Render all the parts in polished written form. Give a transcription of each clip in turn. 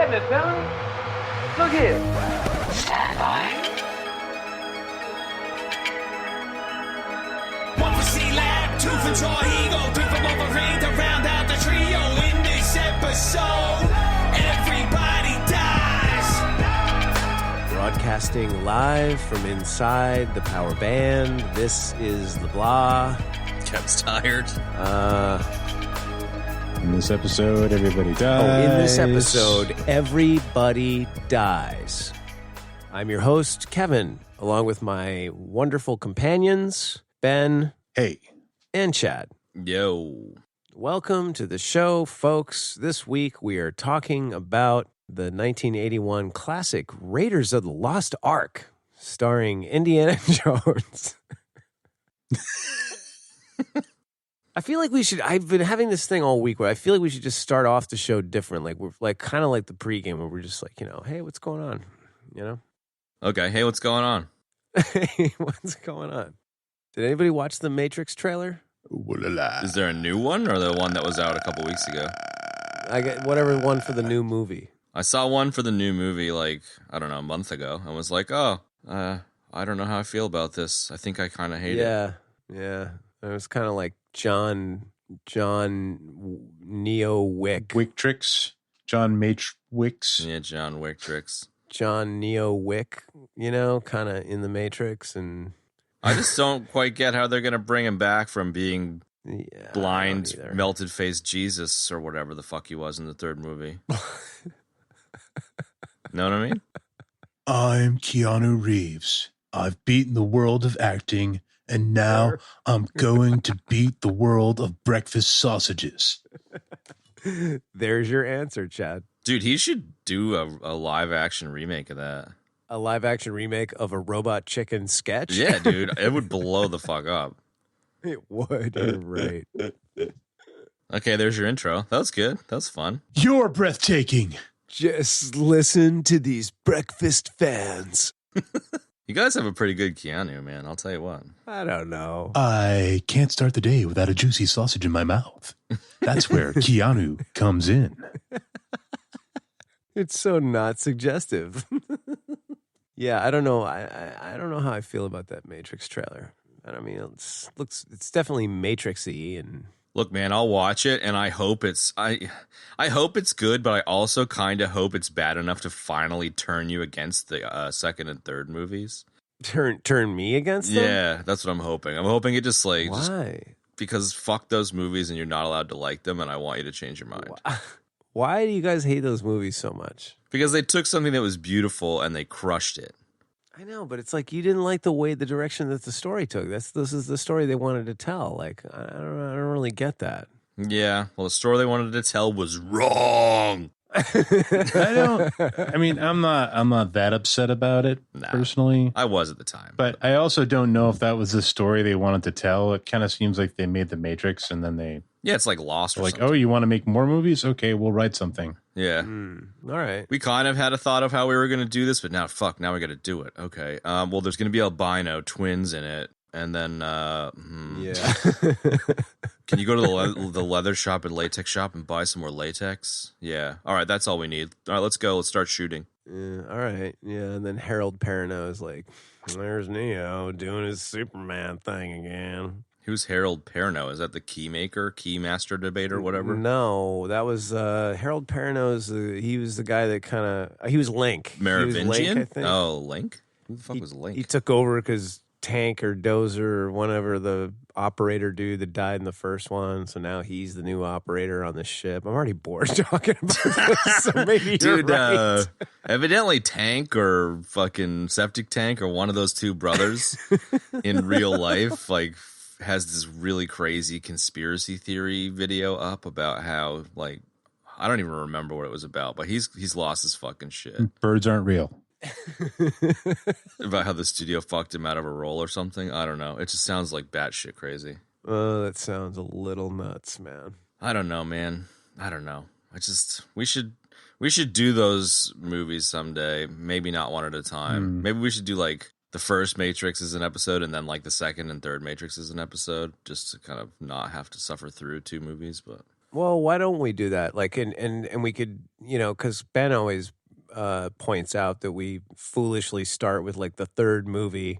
getting it, fellas. Look here. Stand by. One for C-Lab, two for Draw Eagle, three for Wolverine to round out the trio. In this episode, everybody dies. Broadcasting live from inside the power band. This is LaBeouf. Kev's tired. In this episode, everybody dies. Oh, in this episode, everybody dies. I'm your host, Kevin, along with my wonderful companions, Ben. Hey. And Chad. Yo. Welcome to the show, folks. This week we are talking about the 1981 classic Raiders of the Lost Ark, starring Indiana Jones. I feel like we should, I've been having this thing all week where I feel like we should just start off the show different. Like we're like kind of like the pregame where we're just like, you know, hey, what's going on? You know? Okay, hey, what's going on? Hey, what's going on? Did anybody watch the Matrix trailer? Is there a new one or the one that was out a couple weeks ago? I get whatever one for the new movie. I saw one for the new movie like, I don't know, a month ago. I was like, I don't know how I feel about this. I think I kind of hate it. Yeah. It was kind of like John Neo Wick. Wick tricks. John Wicks. Yeah, John Wick tricks. John Neo Wick, you know, kind of in the Matrix. And I just don't quite get how they're going to bring him back from being blind, melted-faced Jesus or whatever the fuck he was in the third movie. Know what I mean? I'm Keanu Reeves. I've beaten the world of acting, and now I'm going to beat the world of breakfast sausages. There's your answer, Chad. Dude, he should do a live-action remake of that. A live-action remake of a Robot Chicken sketch? Yeah, dude. It would blow the fuck up. It would. You're right. Okay, there's your intro. That was good. That was fun. You're breathtaking. Just listen to these breakfast fans. You guys have a pretty good Keanu, man. I'll tell you what. I don't know. I can't start the day without a juicy sausage in my mouth. That's where Keanu comes in. It's so not suggestive. Yeah, I don't know. I don't know how I feel about that Matrix trailer. I mean, it's definitely Matrix-y and. Look, man, I'll watch it, and I hope it's I hope it's good, but I also kind of hope it's bad enough to finally turn you against the second and third movies. Turn me against them? Yeah, that's what I'm hoping. I'm hoping it just like why? Because fuck those movies, and you're not allowed to like them, and I want you to change your mind. Why do you guys hate those movies so much? Because they took something that was beautiful and they crushed it. I know, but it's like you didn't like the direction that the story took. This is the story they wanted to tell. Like I don't really get that. Yeah, well, the story they wanted to tell was wrong. I'm not that upset about it personally. I was at the time, but I also don't know if that was the story they wanted to tell. It kind of seems like they made the Matrix and then it's like Lost or like, something. oh, you want to make more movies? Okay, we'll write something. Yeah. All right. We kind of had a thought of how we were going to do this, but now we got to do it. Okay. Well, there's going to be albino twins in it. And then, yeah. Can you go to the leather shop and latex shop and buy some more latex? Yeah. All right. That's all we need. All right. Let's go. Let's start shooting. All right. Yeah. And then Harold Perrineau is like, there's Neo doing his Superman thing again. Who's Harold Perrineau? Is that the key master debater, whatever? No, that was Harold Perrineau's. He was the guy that he was Link. Merovingian? Link, I think. Oh, Link? Who the fuck was Link? He took over because Tank or Dozer or whatever the operator dude that died in the first one. So now he's the new operator on the ship. I'm already bored talking about this. So maybe you're right. Evidently Tank or fucking Septic Tank or one of those two brothers in real life, like, has this really crazy conspiracy theory video up about how, like, I don't even remember what it was about, but he's lost his fucking shit. Birds aren't real. About how the studio fucked him out of a role or something. I don't know. It just sounds like batshit crazy. Oh, that sounds a little nuts, man. I don't know, man. I don't know. We should do those movies someday. Maybe not one at a time. Maybe we should do like the first Matrix as an episode and then like the second and third Matrix as an episode, just to kind of not have to suffer through two movies. But Well, why don't we do that? Like, and we could, because Ben always points out that we foolishly start with like the third movie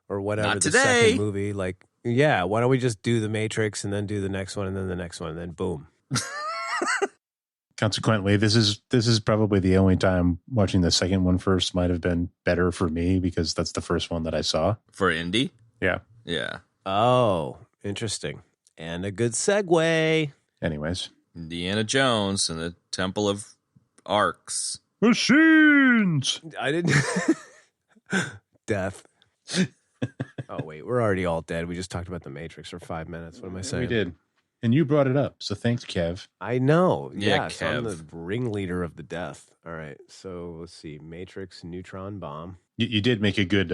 or whatever, Not the today. second movie. Like, yeah, why don't we just do the Matrix and then do the next one and then the next one and then boom. Consequently, this is probably the only time watching the second one first might have been better for me because that's the first one that I saw. For Indy? Yeah. Yeah. Oh, interesting. And a good segue. Anyways. Indiana Jones and the Temple of Arcs. Machines! I didn't... Death. Oh, wait, we're already all dead. We just talked about the Matrix for 5 minutes. What am I saying? We did. And you brought it up, so thanks, Kev. I know. Yeah, Yeah, so I'm Kev. the ringleader of the death. All right, so let's see. Matrix, neutron bomb. You did make a good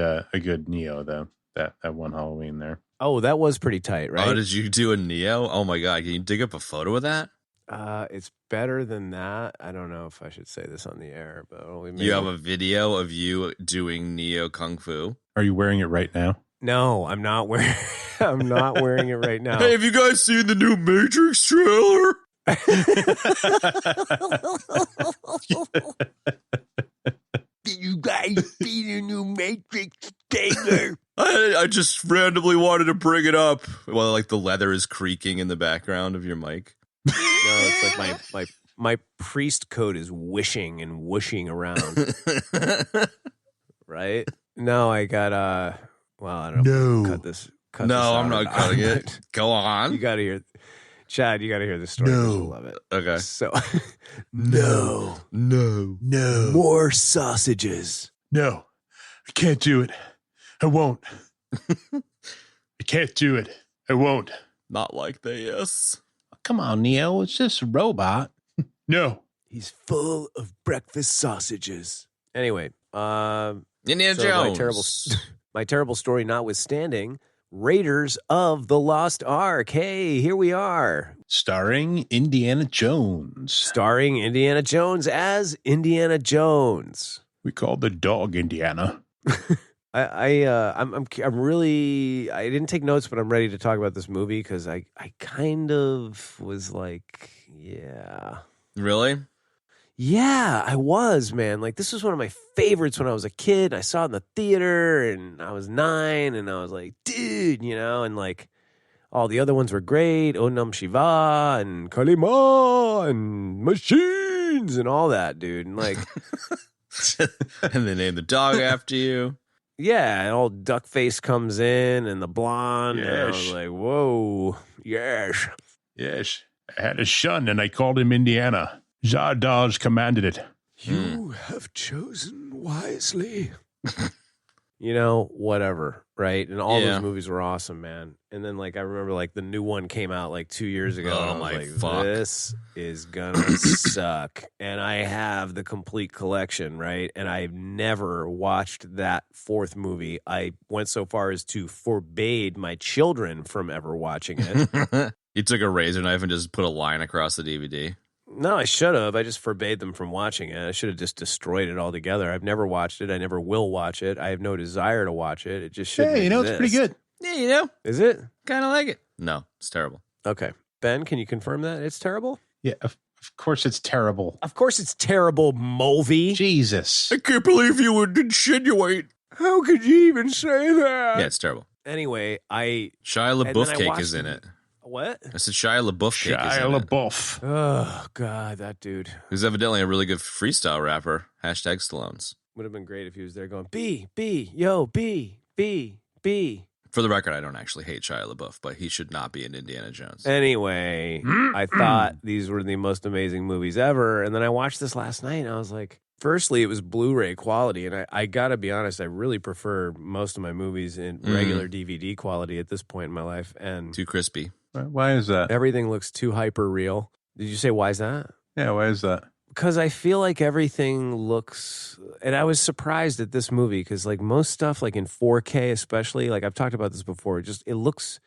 Neo, though, that one Halloween there. Oh, that was pretty tight, right? Oh, did you do a Neo? Oh my God. Can you dig up a photo of that? It's better than that. I don't know if I should say this on the air, but You have a video of you doing Neo Kung Fu? Are you wearing it right now? No, I'm not wearing. I'm not wearing it right now. Hey, have you guys seen the new Matrix trailer? Did you guys see the new Matrix trailer? I just randomly wanted to bring it up. Well, like the leather is creaking in the background of your mic. No, it's like my priest coat is wishing and whooshing around. Right? No, I got well, I don't know. No. Cut this. No, this I'm out not or cutting it. Go on. You got to hear, Chad. You got to hear the story. 'cause No. you'll love it. Okay. So, No. No. No. more sausages. No. I can't do it. I won't. I can't do it. I won't. Not like this. Come on, Neo. It's just a robot. No. He's full of breakfast sausages. Anyway, Indiana so Jones. my terrible story notwithstanding, Raiders of the Lost Ark. Hey, here we are. Starring Indiana Jones. Starring Indiana Jones as Indiana Jones. We call the dog Indiana. I'm really, I didn't take notes, but I'm ready to talk about this movie because I kind of was like, yeah. Really? Yeah, I was, man. Like, this was one of my favorites when I was a kid. I saw it in the theater and I was 9 and I was like, dude, and like all the other ones were great. Onam Shiva and Kalima and Machines and all that, dude. And like, And they named the dog after you. yeah, and old Duckface comes in and the blonde. And I was Yes. like, whoa, yes. Yes. I had a son and I called him Indiana. Zardoz commanded it. You have chosen wisely. Whatever, right? And all Yeah. those movies were awesome, man. And then, like, I remember, like, the new one came out, like, 2 years ago. Oh, and I was my like, fuck. this is gonna suck. And I have the complete collection, right? And I've never watched that fourth movie. I went so far as to forbade my children from ever watching it. You took a razor knife and just put a line across the DVD. No, I should have. I just forbade them from watching it. I should have just destroyed it altogether. I've never watched it. I never will watch it. I have no desire to watch it. It just shouldn't Hey, it's pretty exist. good. Yeah, Is it? kind of like it. No, it's terrible. Okay. Ben, can you confirm that? It's terrible? Yeah, of course it's terrible. Of course it's terrible, Mulvey. Jesus. I can't believe you would insinuate. How could you even say that? Yeah, it's terrible. Anyway, Shia and LaBeouf then I cake watched is in the- it. What? I said Shia LaBeouf cake is Shia in it. LaBeouf. Oh, God, that dude. Who's evidently a really good freestyle rapper. Hashtag Stallones. Would have been great if he was there going, B, yo, B. For the record, I don't actually hate Shia LaBeouf, but he should not be in Indiana Jones. Anyway, I thought these were the most amazing movies ever. And then I watched this last night and I was like, firstly, it was Blu-ray quality. And I got to be honest, I really prefer most of my movies in regular DVD quality at this point in my life. And Too crispy. Why is that? everything looks too hyper real. Did you say, why is that? Yeah, why is that? Because I feel like everything looks, and I was surprised at this movie because like most stuff, like in 4K especially, like I've talked about this before, it looks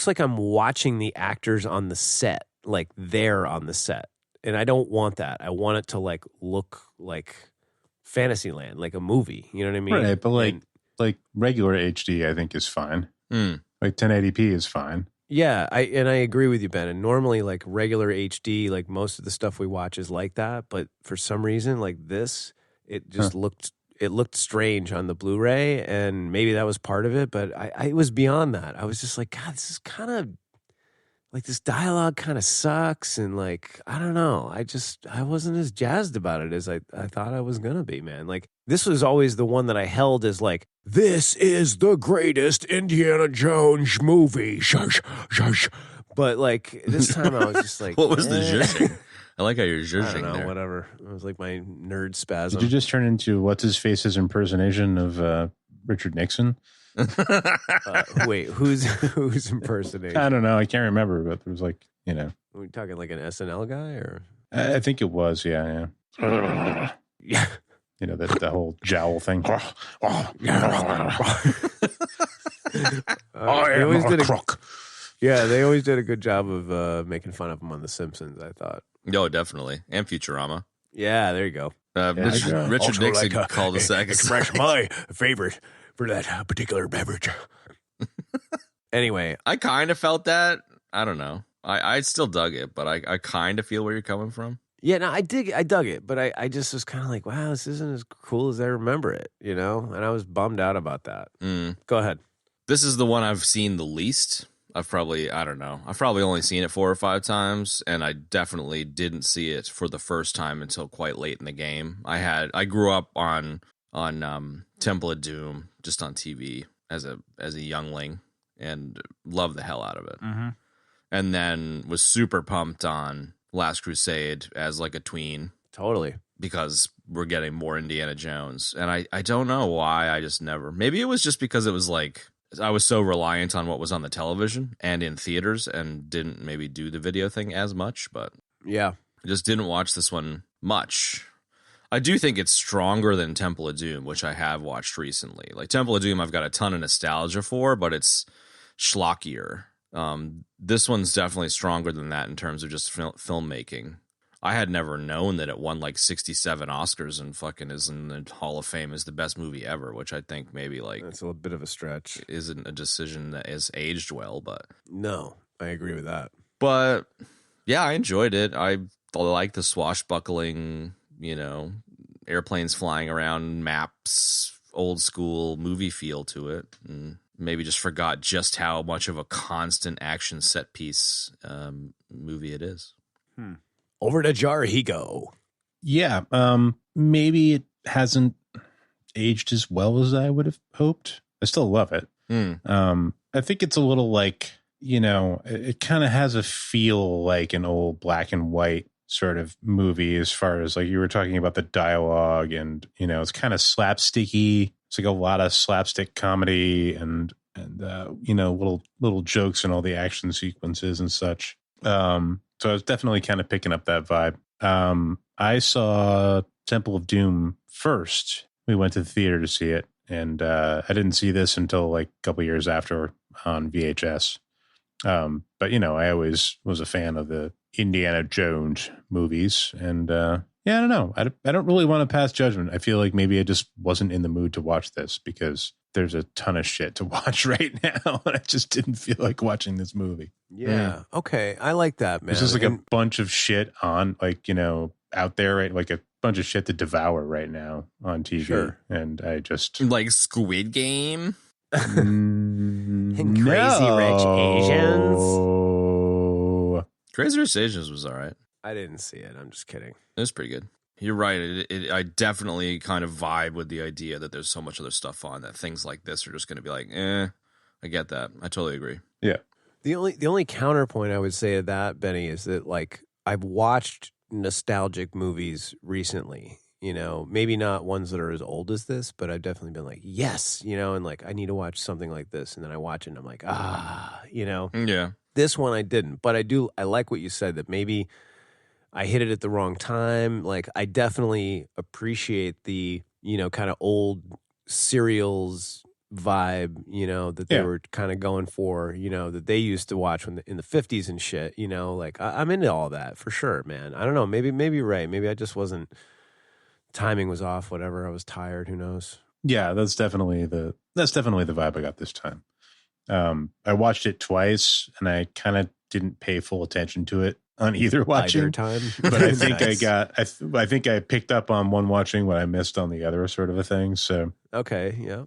like I'm watching the actors on the set, like they're on the set, and I don't want that. I want it to like look like Fantasyland, like a movie. You know what I mean? Right, but And- like regular HD, I think is fine. Mm. Like 1080p is fine. Yeah, I agree with you, Ben. And normally, like regular HD, like most of the stuff we watch is like that. But for some reason, like this, it just looked strange on the Blu-ray, and maybe that was part of it. But I was beyond that. I was just like, God, this is kind of like this dialogue kind of sucks, and like I don't know. I wasn't as jazzed about it as I thought I was gonna be, man. Like this was always the one that I held as like, this is the greatest Indiana Jones movie. Shush, shush. But like this time I was just like, what was the zhuzhing? I like how you're zhuzhing I don't know, there. whatever. It was like my nerd spasm. Did you just turn into what's his face's impersonation of Richard Nixon? Wait, who's impersonating? I don't know. I can't remember, but there was like, Are we talking like an SNL guy or? I think it was. Yeah. Yeah. The whole jowl thing. They always did they always did a good job of making fun of him on The Simpsons, I thought. Oh, definitely. And Futurama. Yeah, there you go. Richard Nixon called us that. Express my favorite for that particular beverage. Anyway. I kind of felt that. I don't know. I still dug it, but I kind of feel where you're coming from. Yeah, no, I dug it, but I just was kind of like, wow, this isn't as cool as I remember it, And I was bummed out about that. Go ahead. This is the one I've seen the least. I've probably only seen it 4 or 5 times, and I definitely didn't see it for the first time until quite late in the game. I grew up on Temple of Doom just on TV as a youngling and loved the hell out of it. Mm-hmm. And then was super pumped on Last Crusade as like a tween. Totally. Because we're getting more Indiana Jones. And I don't know why I just never. Maybe it was just because it was like I was so reliant on what was on the television and in theaters and didn't maybe do the video thing as much. But yeah, I just didn't watch this one much. I do think it's stronger than Temple of Doom, which I have watched recently. Like Temple of Doom, I've got a ton of nostalgia for, but it's schlockier. This one's definitely stronger than that in terms of just filmmaking. I had never known that it won like 67 Oscars and fucking is in the Hall of Fame as the best movie ever, which I think maybe like that's a little bit of a stretch. Isn't a decision that is aged well, but no, I agree with that. But yeah, I enjoyed it. I like the swashbuckling, airplanes flying around, maps, old school movie feel to it, and maybe just forgot just how much of a constant action set piece movie it is. Over to Jar he go. Yeah, maybe it hasn't aged as well as I would have hoped. I still love it. I think it's a little like, it kind of has a feel like an old black and white sort of movie as far as like you were talking about the dialogue and, it's kind of slapsticky. It's like a lot of slapstick comedy and little jokes and all the action sequences and such. So I was definitely kind of picking up that vibe. I saw Temple of Doom first. We went to the theater to see it, and I didn't see this until like a couple years after on VHS. But I always was a fan of the Indiana Jones movies, and I don't know. I don't really want to pass judgment. I feel like maybe I just wasn't in the mood to watch this because there's a ton of shit to watch right now, and I just didn't feel like watching this movie. Yeah. Okay. I like that, man. There's just like a bunch of shit on, like, out there, right? Like a bunch of shit to devour right now on TV. Sure. And I just like Squid Game and Crazy Rich Asians. Crazy Rich Asians was all right. I didn't see it. I'm just kidding. It was pretty good. You're right. I definitely kind of vibe with the idea that there's so much other stuff on that things like this are just going to be like, I get that. I totally agree. Yeah. The only counterpoint I would say to that, Benny, is that like I've watched nostalgic movies recently, maybe not ones that are as old as this, but I've definitely been like, yes, and like I need to watch something like this. And then I watch it and I'm like, Yeah. This one I didn't, but I like what you said that maybe I hit it at the wrong time. Like I definitely appreciate the, kind of old serials vibe, that they were kind of going for, that they used to watch in the 50s and shit, like I'm into all that for sure, man. I don't know. Maybe you're right. Maybe I just wasn't, timing was off, whatever. I was tired. Who knows? Yeah, that's definitely the vibe I got this time. I watched it twice, and I kind of didn't pay full attention to it on either watching time. But I think Nice. I think I picked up on one watching what I missed on the other, sort of a thing. So Okay, yeah.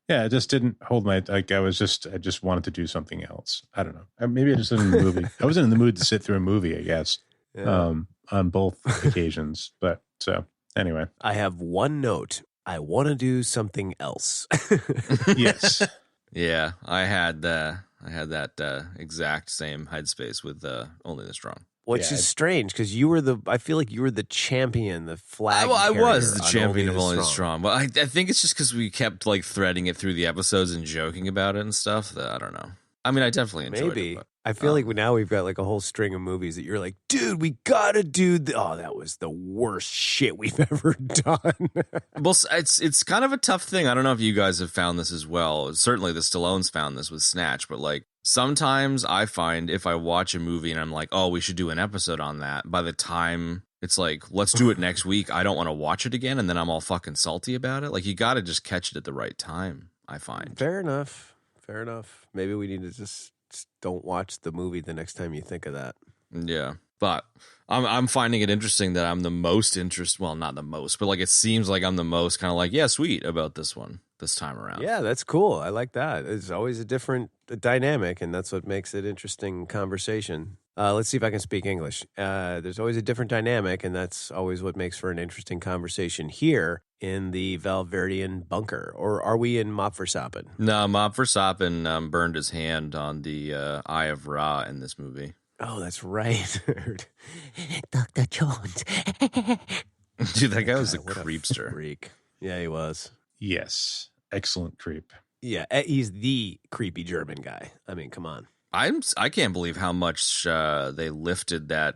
Yeah, it just didn't hold my, I just wanted to do something else. I don't know. Maybe I just wasn't in the movie. I wasn't in the mood to sit through a movie, I guess, Yeah. on both occasions. But so anyway, I have one note. I want to do something else. yes. Yeah, I had that exact same headspace with Only the Strong. Which Yeah, is strange because I feel like you were the champion, the flag. Well, I was carrier the on champion of Only the Strong. Strong, but I think it's just because we kept like threading it through the episodes and joking about it and stuff. That I don't know. I mean, I definitely enjoyed Maybe. it. But, I feel like now we've got like a whole string of movies that you're like, dude, we gotta do. Oh, that was the worst shit we've ever done. well, it's kind of a tough thing. I don't know if you guys have found this as well. Certainly, the Stallones found this with Snatch, but like sometimes I find if I watch a movie and I'm like, oh, we should do an episode on that. By the time it's like, let's do it next week, I don't want to watch it again, and then I'm all fucking salty about it. Like you got to just catch it at the right time. I find. Fair enough. Maybe we need to just don't watch the movie the next time you think of that. Yeah, but I'm finding it interesting that I'm the most well, not the most, but like it seems like I'm the most kind of like, yeah, sweet about this one this time around. Yeah, that's cool. I like that. It's always a different dynamic, and that's what makes it interesting conversation. Let's see if I can speak English. There's always a different dynamic, and that's always what makes for an interesting conversation here in the Valverdean bunker. Or are we in Mop Verstappen? No, Mob Verstappen burned his hand on the Eye of Ra in this movie. Oh, that's right. Dr. Jones. Dude, that guy was a God, what creepster. freak. Yeah, he was. Yes. Excellent creep. Yeah, he's the creepy German guy. I mean, come on. I can't believe how much they lifted that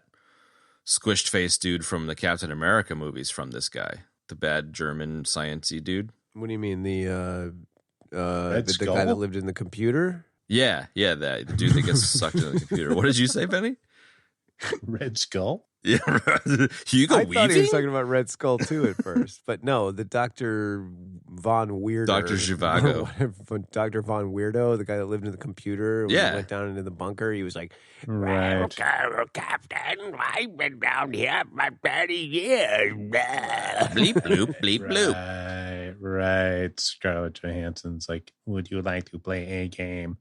squished face dude from the Captain America movies from this guy, the bad German sciencey dude. What do you mean, the guy Skull? that lived in the computer? Yeah, the dude that gets sucked into the computer. What did you say, Benny? Red Skull? Yeah, Hugo I thought he was Weaving? talking about Red Skull too at first, but no, the Dr. VonWeirdo. Dr. Zhivago. Dr. VonWeirdo, the guy that lived in the computer. When Yeah. he went down into the bunker, he was like, Right. Captain, I've been down here for 30 years. Bleep, bloop, bleep, bloop. Right. Scarlett Johansson's like, would you like to play a game?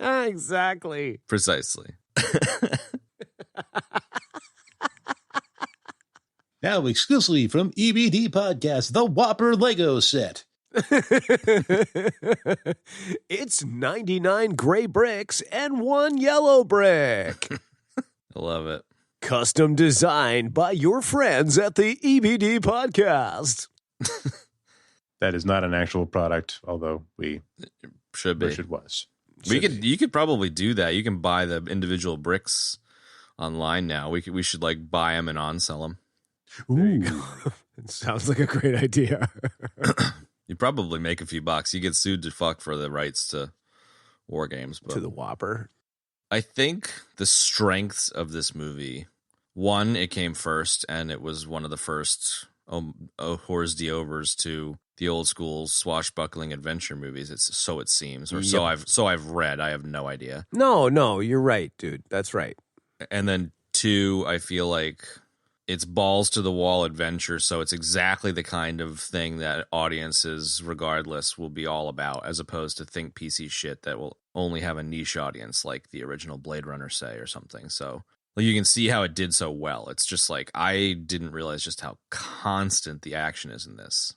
exactly. Precisely. Now exclusively from EBD Podcast, the WOPR Lego set. It's 99 gray bricks and 1 yellow brick. I love it. Custom designed by your friends at the EBD Podcast. That is not an actual product, although we Should be. wish it was. You could probably do that. You can buy the individual bricks online now. We should like buy them and on-sell them. Ooh. It sounds like a great idea. You probably make a few bucks. You get sued to fuck for the rights to war games. But To the Whopper. I think the strengths of this movie, one, it came first, and it was one of the first hors d'oeuvres to the old school swashbuckling adventure movies. It's so it seems, or so I've read. I have no idea. No, you're right, dude. That's right. And then two, I feel like it's balls to the wall adventure, so it's exactly the kind of thing that audiences, regardless, will be all about, as opposed to think PC shit that will only have a niche audience, like the original Blade Runner, say, or something. So like, you can see how it did so well. It's just like, I didn't realize just how constant the action is in this.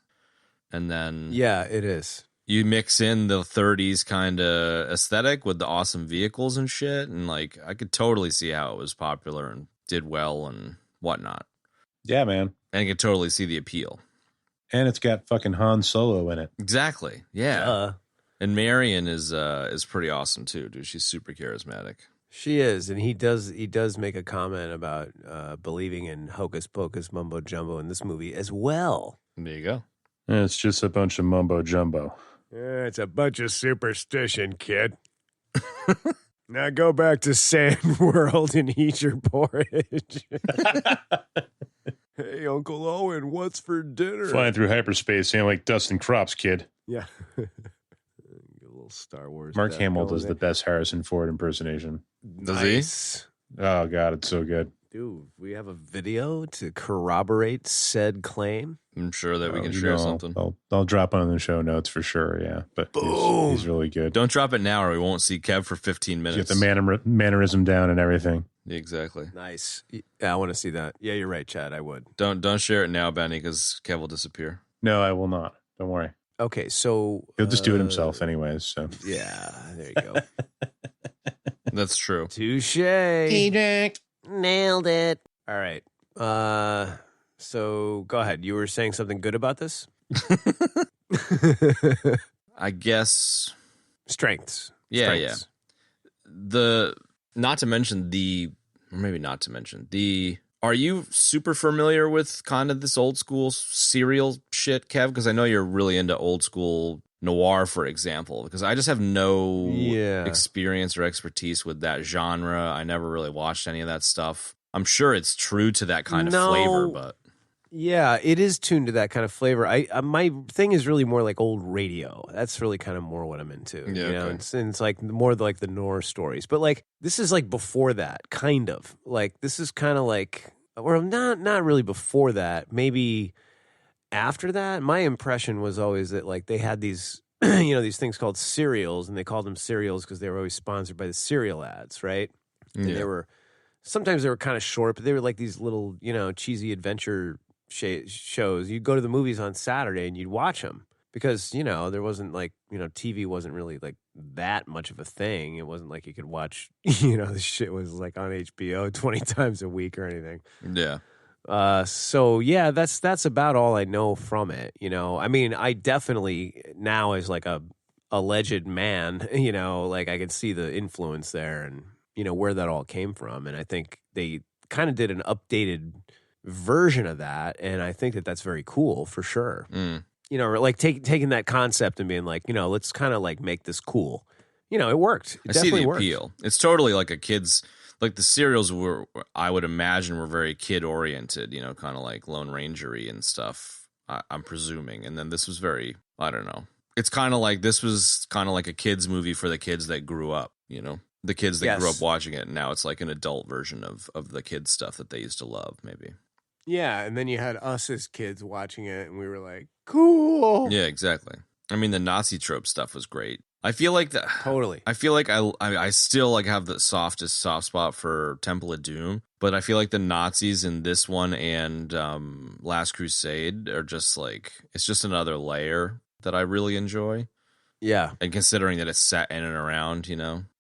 And then Yeah, it is. you mix in the 30s kind of aesthetic with the awesome vehicles and shit, and like, I could totally see how it was popular and did well and whatnot. Yeah, man. And I could totally see the appeal. And it's got fucking Han Solo in it. Exactly. Yeah. And Marion is pretty awesome too, dude. She's super charismatic. She is, and he does make a comment about believing in hocus pocus mumbo jumbo in this movie as well. There you go. And it's just a bunch of mumbo jumbo. It's a bunch of superstition, kid. Now go back to Sand World and eat your porridge. Hey, Uncle Owen, what's for dinner? Flying through hyperspace, sound like dusting crops, kid. Yeah. A little Star Wars. Mark bet Hamill going does there. the best Harrison Ford impersonation. Does he? Nice. Oh, God, it's so good. Dude, we have a video to corroborate said claim. I'm sure that we can You share know, something. I'll drop it on the show notes for sure, yeah. But he's really good. Don't drop it now or we won't see Kev for 15 Get minutes. the mannerism down and everything. Exactly. Nice. Yeah, I want to see that. Yeah, you're right, Chad. I would. Don't share it now, Benny, because Kev will disappear. No, I will not. Don't worry. Okay, so He'll just do it himself anyways. So Yeah, there you go. That's true. Touche. Jack. Nailed it. All right. So go ahead. You were saying something good about this? I guess. Strengths. Yeah, Strengths. Not to mention or maybe not to mention are you super familiar with kind of this old school serial shit, Kev? Because I know you're really into old school noir, for example, because I just have no experience or expertise with that genre. I never really watched any of that stuff. I'm sure it's true to that kind of flavor, but yeah, it is tuned to that kind of flavor. My thing is really more like old radio. That's really kind of more what I'm into. Yeah, you know, okay. it's like more like the noir stories. But like this is like before that, kind of. Like this is kind of like, or not really before that. Maybe after that. My impression was always that like they had these, these things called serials, and they called them serials because they were always sponsored by the cereal ads, right? And sometimes they were kind of short, but they were like these little, cheesy adventure shows. You'd go to the movies on Saturday and you'd watch them because, there wasn't like, TV wasn't really like that much of a thing. It wasn't like you could watch, the shit was like on HBO 20 times a week or anything. yeah. So yeah, that's about all I know from it. I mean, I definitely now as like a alleged man, like I can see the influence there and, where that all came from. And I think they kind of did an updated version of that. And I think that that's very cool for sure. Like taking that concept and being like, let's kind of like make this cool. It worked. It I see the definitely worked. appeal. It's totally like a kid's, like the serials were, I would imagine, were very kid oriented, kind of like Lone Rangery and stuff, I'm presuming. And then this was very, I don't know. It's kind of like, this was kind of like a kid's movie for the kids that grew up, the kids that grew up watching it. And now it's like an adult version of the kids stuff that they used to love, maybe. Yeah. And then you had us as kids watching it and we were like, cool. Yeah, exactly. I mean, the Nazi trope stuff was great. I feel like that. Totally. I feel like I still like have the softest soft spot for Temple of Doom, but I feel like the Nazis in this one and Last Crusade are just like, it's just another layer that I really enjoy. Yeah. And considering that it's set in and around,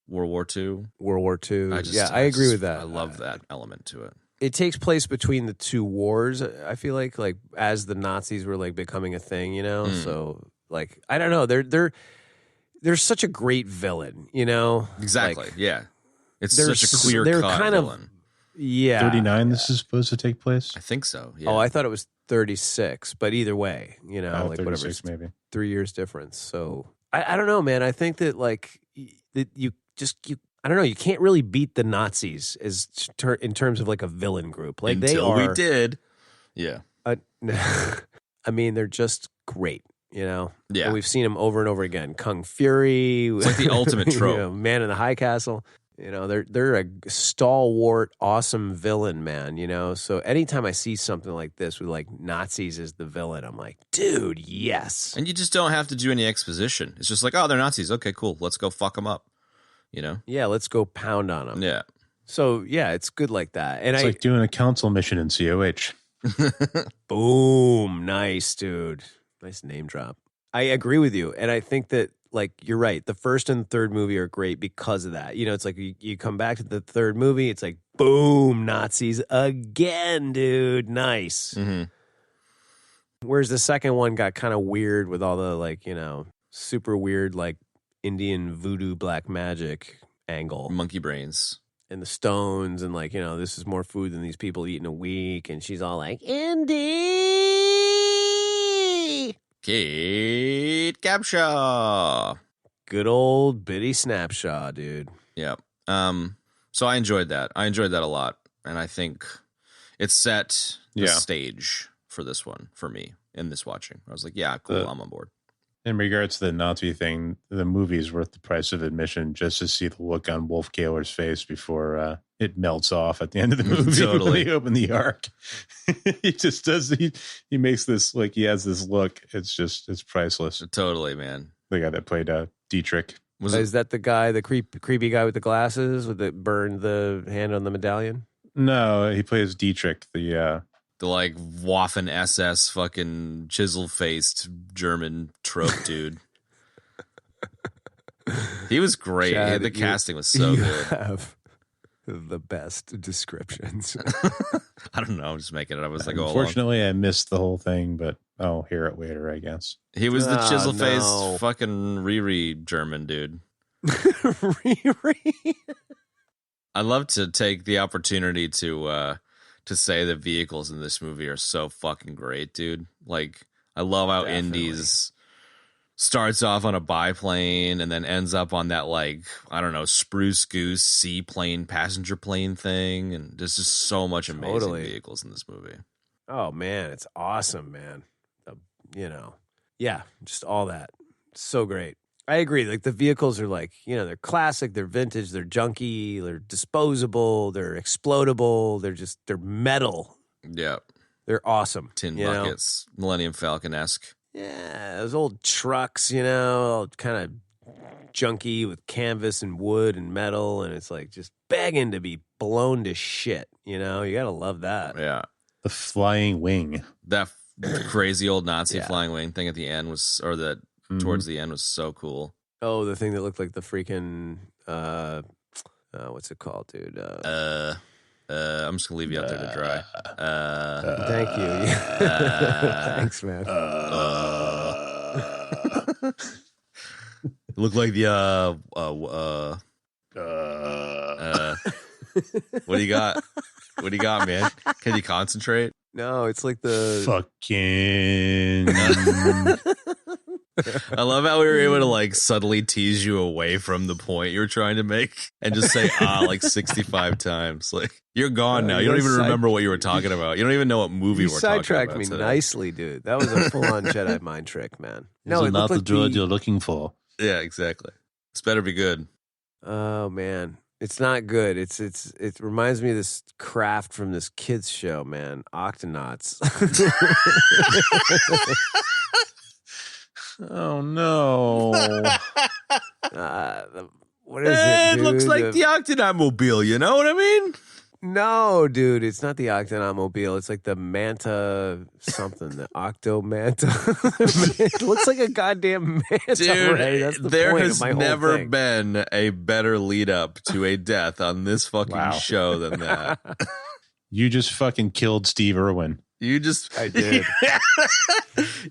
World War II. World War II. I agree with that. I love that element to it. It takes place between the two wars. I feel like as the Nazis were like becoming a thing, So like I don't know, they're such a great villain, Exactly. Like, yeah, it's such a clear they're cut kind villain. of 39. This is supposed to take place. I think so. Yeah. Oh, I thought it was 36, but either way, like whatever, maybe 3 years difference. So I don't know, man. I think that like that you I don't know. You can't really beat the Nazis in terms of like a villain group. Like Until they are. we did. Yeah. I mean, they're just great. Yeah. And we've seen them over and over again. Kung Fury. It's like the ultimate trope. Man in the High Castle. They're a stalwart, awesome villain, man. So anytime I see something like this with like Nazis as the villain, I'm like, dude, yes. And you just don't have to do any exposition. It's just like, oh, they're Nazis. Okay, cool. Let's go fuck them up. Yeah, let's go pound on them. Yeah. So yeah, it's good like that. And it's like doing a council mission in COH. Boom, nice, dude. Nice name drop. I agree with you, and I think that like you're right. The first and third movie are great because of that. It's like you come back to the third movie, it's like boom, Nazis again, dude. Nice. Mm-hmm. Whereas the second one got kind of weird with all the like super weird like Indian voodoo black magic angle, monkey brains, and the stones, and like this is more food than these people eat in a week, and she's all like Indy. Kate Capshaw. Good old Biddy Snapshaw, dude. Yeah. So I enjoyed that. I enjoyed that a lot. And I think It set the Yeah. stage for this one for me in this watching. I was like, yeah, cool, I'm on board. In regards to the Nazi thing, the movie is worth the price of admission just to see the look on Wolf Kaler's face before it melts off at the end of the movie. Totally. When they open the Ark. He just does, he makes this, like, he has this look. It's priceless. Totally, man. The guy that played Dietrich. Is that the guy, the creepy guy with the glasses with the burned the hand on the medallion? No, he plays Dietrich, the like Waffen SS fucking chisel faced German trope dude. He was great. Chad, The casting was so good. Have the best descriptions. I don't know. I'm just making it up as I go along. Unfortunately, I missed the whole thing, but I'll hear it later, I guess. He was the chisel faced no. fucking Riri German dude. Riri. I'd love to take the opportunity to say the vehicles in this movie are so fucking great, dude. Like, I love how Definitely. Indy's starts off on a biplane and then ends up on that, like, I don't know, spruce goose seaplane passenger plane thing, and there's just so much amazing Totally. vehicles in this movie. Oh man, it's awesome, man. Yeah, just all that. So great. I agree. Like the vehicles are like, they're classic, they're vintage, they're junky, they're disposable, they're explodable, they're metal. Yeah, They're awesome. tin you know? buckets, Millennium Falcon-esque. Yeah, those old trucks, all kind of junky with canvas and wood and metal, and it's like just begging to be blown to shit. You gotta love that. Yeah, The Flying Wing. that crazy old Nazi Yeah. flying wing thing at the end was, or that towards the end was so cool. Oh, the thing that looked like the freaking what's it called, dude? I'm just gonna leave you out there to dry. Thank you. Thanks, man. It looked like the what do you got? What do you got, man? Can you concentrate? No, it's like the Fucking. I love how we were able to like subtly tease you away from the point you were trying to make and just say like 65 times. Like, you're gone now. You don't even remember what you were talking about. You don't even know what movie you we're talking about. sidetracked me today. nicely, dude. That was a full-on Jedi mind trick, man. No, it not looked the like droid you're looking for. Yeah, exactly. This better be good. Oh man, it's not good. It reminds me of this craft from this kids show, man. Octonauts. Oh, no. What is it? It looks dude? like the Octonaut mobile. You know what I mean? No, dude, it's not the Octonaut mobile. It's like the Manta something, the Octo Manta. It looks like a goddamn Manta. Dude, Ray. That's the there point has of my whole never thing. been a better lead up to a death on this fucking Wow. show than that. You just fucking killed Steve Irwin. You just I did.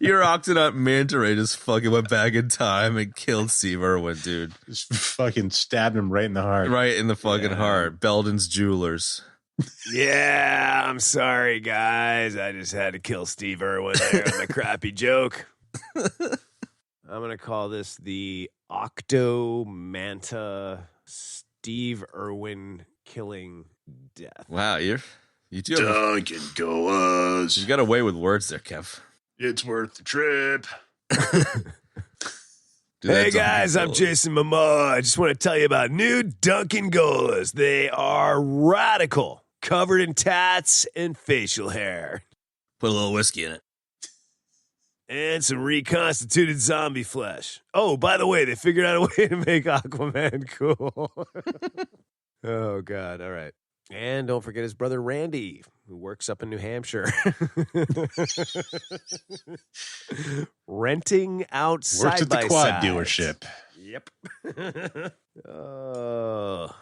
Your Octonaut Manta Ray just fucking went back in time and killed Steve Irwin, dude. Just fucking stabbed him right in the heart. Right in the fucking Yeah. heart. Belden's Jewelers. Yeah, I'm sorry, guys. I just had to kill Steve Irwin there on my crappy joke. I'm going to call this the Octo Manta Steve Irwin killing death. Wow, you do have Duncan goes. you got away with words there, Kev. It's worth the trip. Dude, Hey that's guys, I'm awful. Jason Momoa. I just want to tell you about new Dunkin' Golas. They are radical, covered in tats and facial hair, Put a little whiskey in it. and some reconstituted zombie flesh. Oh, by the way, they figured out a way to make Aquaman cool. Oh, God. All right. And don't forget his brother Randy, who works up in New Hampshire. Renting out Works side at the by quad sides. dealership. Yep. Oh.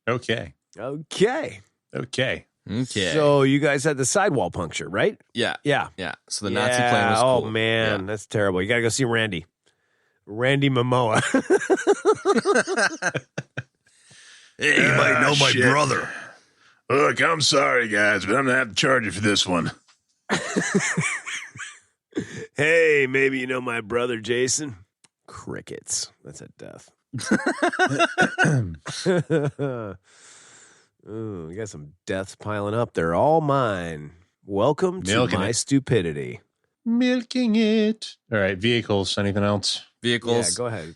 Okay. Okay. Okay. Okay. So you guys had the sidewall puncture, right? yeah. Yeah. Yeah. So the Nazi plane was Oh cool. man, that's terrible. You got to go see Randy. Randy Momoa. Hey, you might know my shit. brother. Look, I'm sorry, guys, but I'm gonna have to charge you for this one. Hey, maybe you know my brother Jason. Crickets. That's a death. Ooh, you got some deaths piling up. They're all mine. Welcome Milking to my it. stupidity. Milking it. All right, vehicles. Anything else? Vehicles. Yeah, go ahead.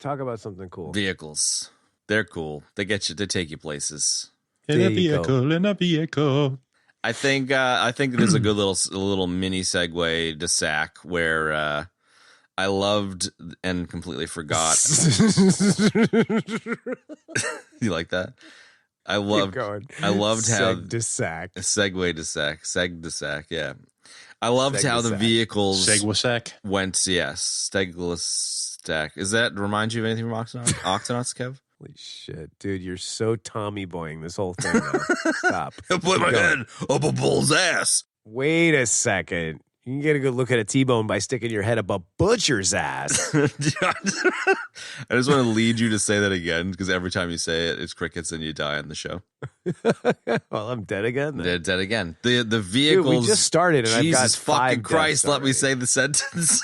Talk about something cool. Vehicles. They're cool. They get you. They take you places. In There a you go. vehicle. I think there's a good little mini segue to Sack where I loved and completely forgot. You like that? I loved how Seg to sack. segue to Sack. Yeah, I loved how the Seg-to-sack. vehicles Segwasack. went. Yes, Stack. Is that remind you of anything from Octonauts, Kev? Holy shit, dude, you're so Tommy boying this whole thing now. Stop. I put my Keep going. head up a bull's ass. Wait a second. You can get a good look at a T-bone by sticking your head up a butcher's ass. I just want to lead you to say that again because every time you say it, it's crickets and you die on the show. Well, I'm dead again. Then. They're dead again. The Dude, vehicles. we just started, and Jesus I've got 5 fucking Christ! deaths Let me already. say the sentence.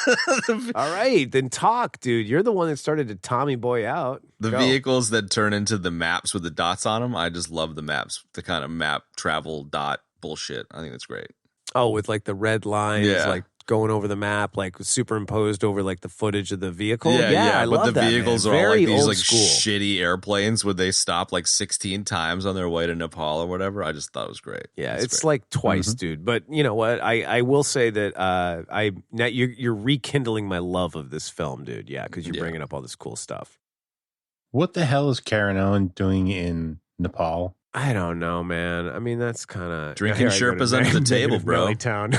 All right, then talk, dude. You're the one that started to Tommy boy out. The Go. vehicles that turn into the maps with the dots on them. I just love the maps. The kind of map travel dot bullshit. I think that's great. Oh, with like the red lines, Yeah. like going over the map, like superimposed over like the footage of the vehicle. Yeah, I but love the that, vehicles man. are all Very like these old like school. shitty airplanes where they stop like 16 times on their way to Nepal or whatever. I just thought it was great. Yeah, It's it's great. like twice, dude. But you know what? I will say that now you're rekindling my love of this film, dude. Yeah, because you're Yeah. bringing up all this cool stuff. What the hell is Perrineau doing in Nepal? I don't know, man. I mean, that's kind of Drinking Sherpas under the table, bro. Town.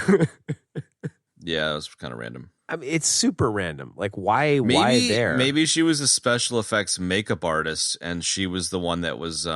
Yeah, that was kind of random. I mean, it's super random. Like, why there? Maybe she was a special effects makeup artist, and she was the one that was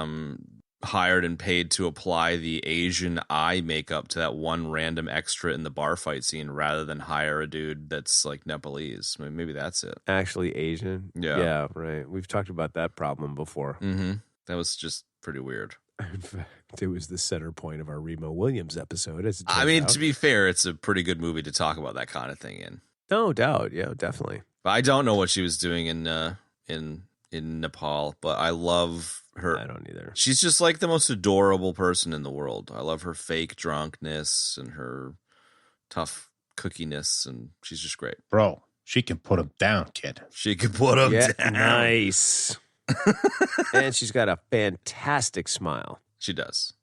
hired and paid to apply the Asian eye makeup to that one random extra in the bar fight scene, rather than hire a dude that's like Nepalese. Maybe that's it. Actually Asian. Yeah. Yeah, right. We've talked about that problem before. Mm-hmm. That was just pretty weird. In fact, it was the center point of our Remo Williams episode. As it I turns mean, out. to be fair, it's a pretty good movie to talk about that kind of thing in. No doubt. Yeah, definitely. But I don't know what she was doing in Nepal, but I love her. I don't either. She's just like the most adorable person in the world. I love her fake drunkenness and her tough cookiness, and she's just great. Bro, she can put him down, kid. She can put him Yeah, down. nice. And she's got a fantastic smile. She does.